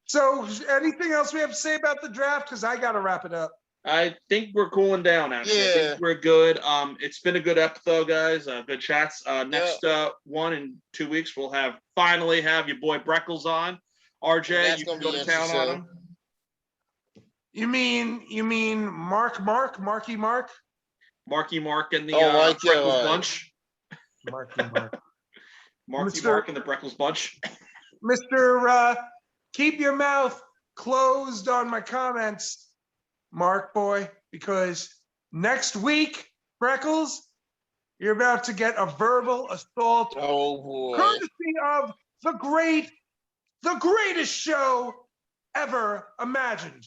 So, anything else we have to say about the draft? Because I got to wrap it up. I think we're cooling down, actually. Yeah. I think we're good. It's been a good episode, guys. Good chats. Next one in 2 weeks, we'll finally have your boy Breckles on. RJ, you can go to town on him. You mean Marky Mark? Marky Mark and the Breckles bunch. Marky Mark. Marky Mark and the Breckles bunch. Mr. Keep your mouth closed on my comments, Mark boy, because next week, Breckles, you're about to get a verbal assault. Oh boy. Courtesy of the greatest show ever imagined.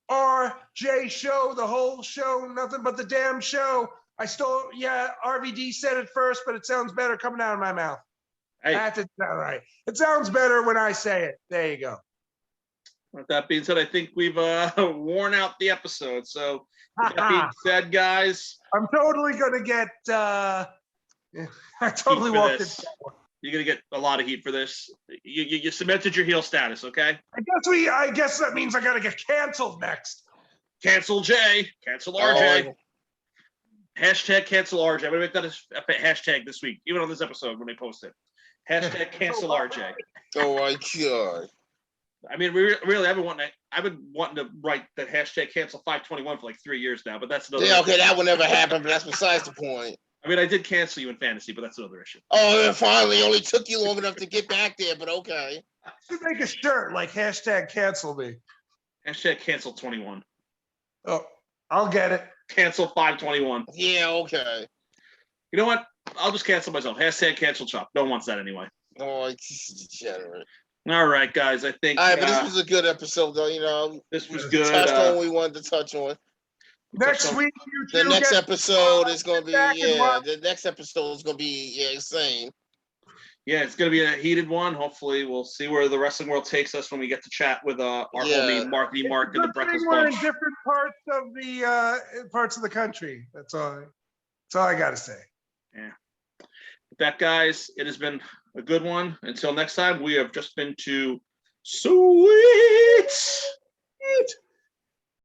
RJ Show, the whole show, nothing but the damn show. RVD said it first, but it sounds better coming out of my mouth. Hey. That's all right. It sounds better when I say it. There you go. With that being said, I think we've worn out the episode. So with that being said, guys, I'm totally gonna get I totally walked it. You're gonna get a lot of heat for this. You cemented your heel status, okay? I guess that means I gotta get canceled next. Cancel Jay. Cancel RJ. Hashtag cancel RJ. I'm gonna make that a hashtag this week, even on this episode when they post it. Hashtag cancel RJ. Oh my God. I mean, really, I've been wanting to write that hashtag cancel 521 for like 3 years now, but that's another. Yeah, okay, that will never happen, but that's besides the point. I mean, I did cancel you in fantasy, but that's another issue. Oh, and finally, only took you long enough to get back there, but okay. You make a shirt like hashtag cancel me. Hashtag cancel 21. Oh, I'll get it. Cancel 521. Yeah, okay. You know what? I'll just cancel myself. Hashtag cancel Chuck. No one wants that anyway. Oh, it's degenerate. All right, guys. I think. All right, but this was a good episode, though. You know, this was good. Touched on what we wanted to touch on. Next week, the next episode is going to be the next episode is going to be insane. Yeah, it's going to be a heated one. Hopefully, we'll see where the wrestling world takes us when we get to chat with our homie Marky Mark and the Breckles We're bunch. in different parts of the country. That's all I got to say. Yeah. With that, guys, it has been a good one. Until next time, we have just been to sweet.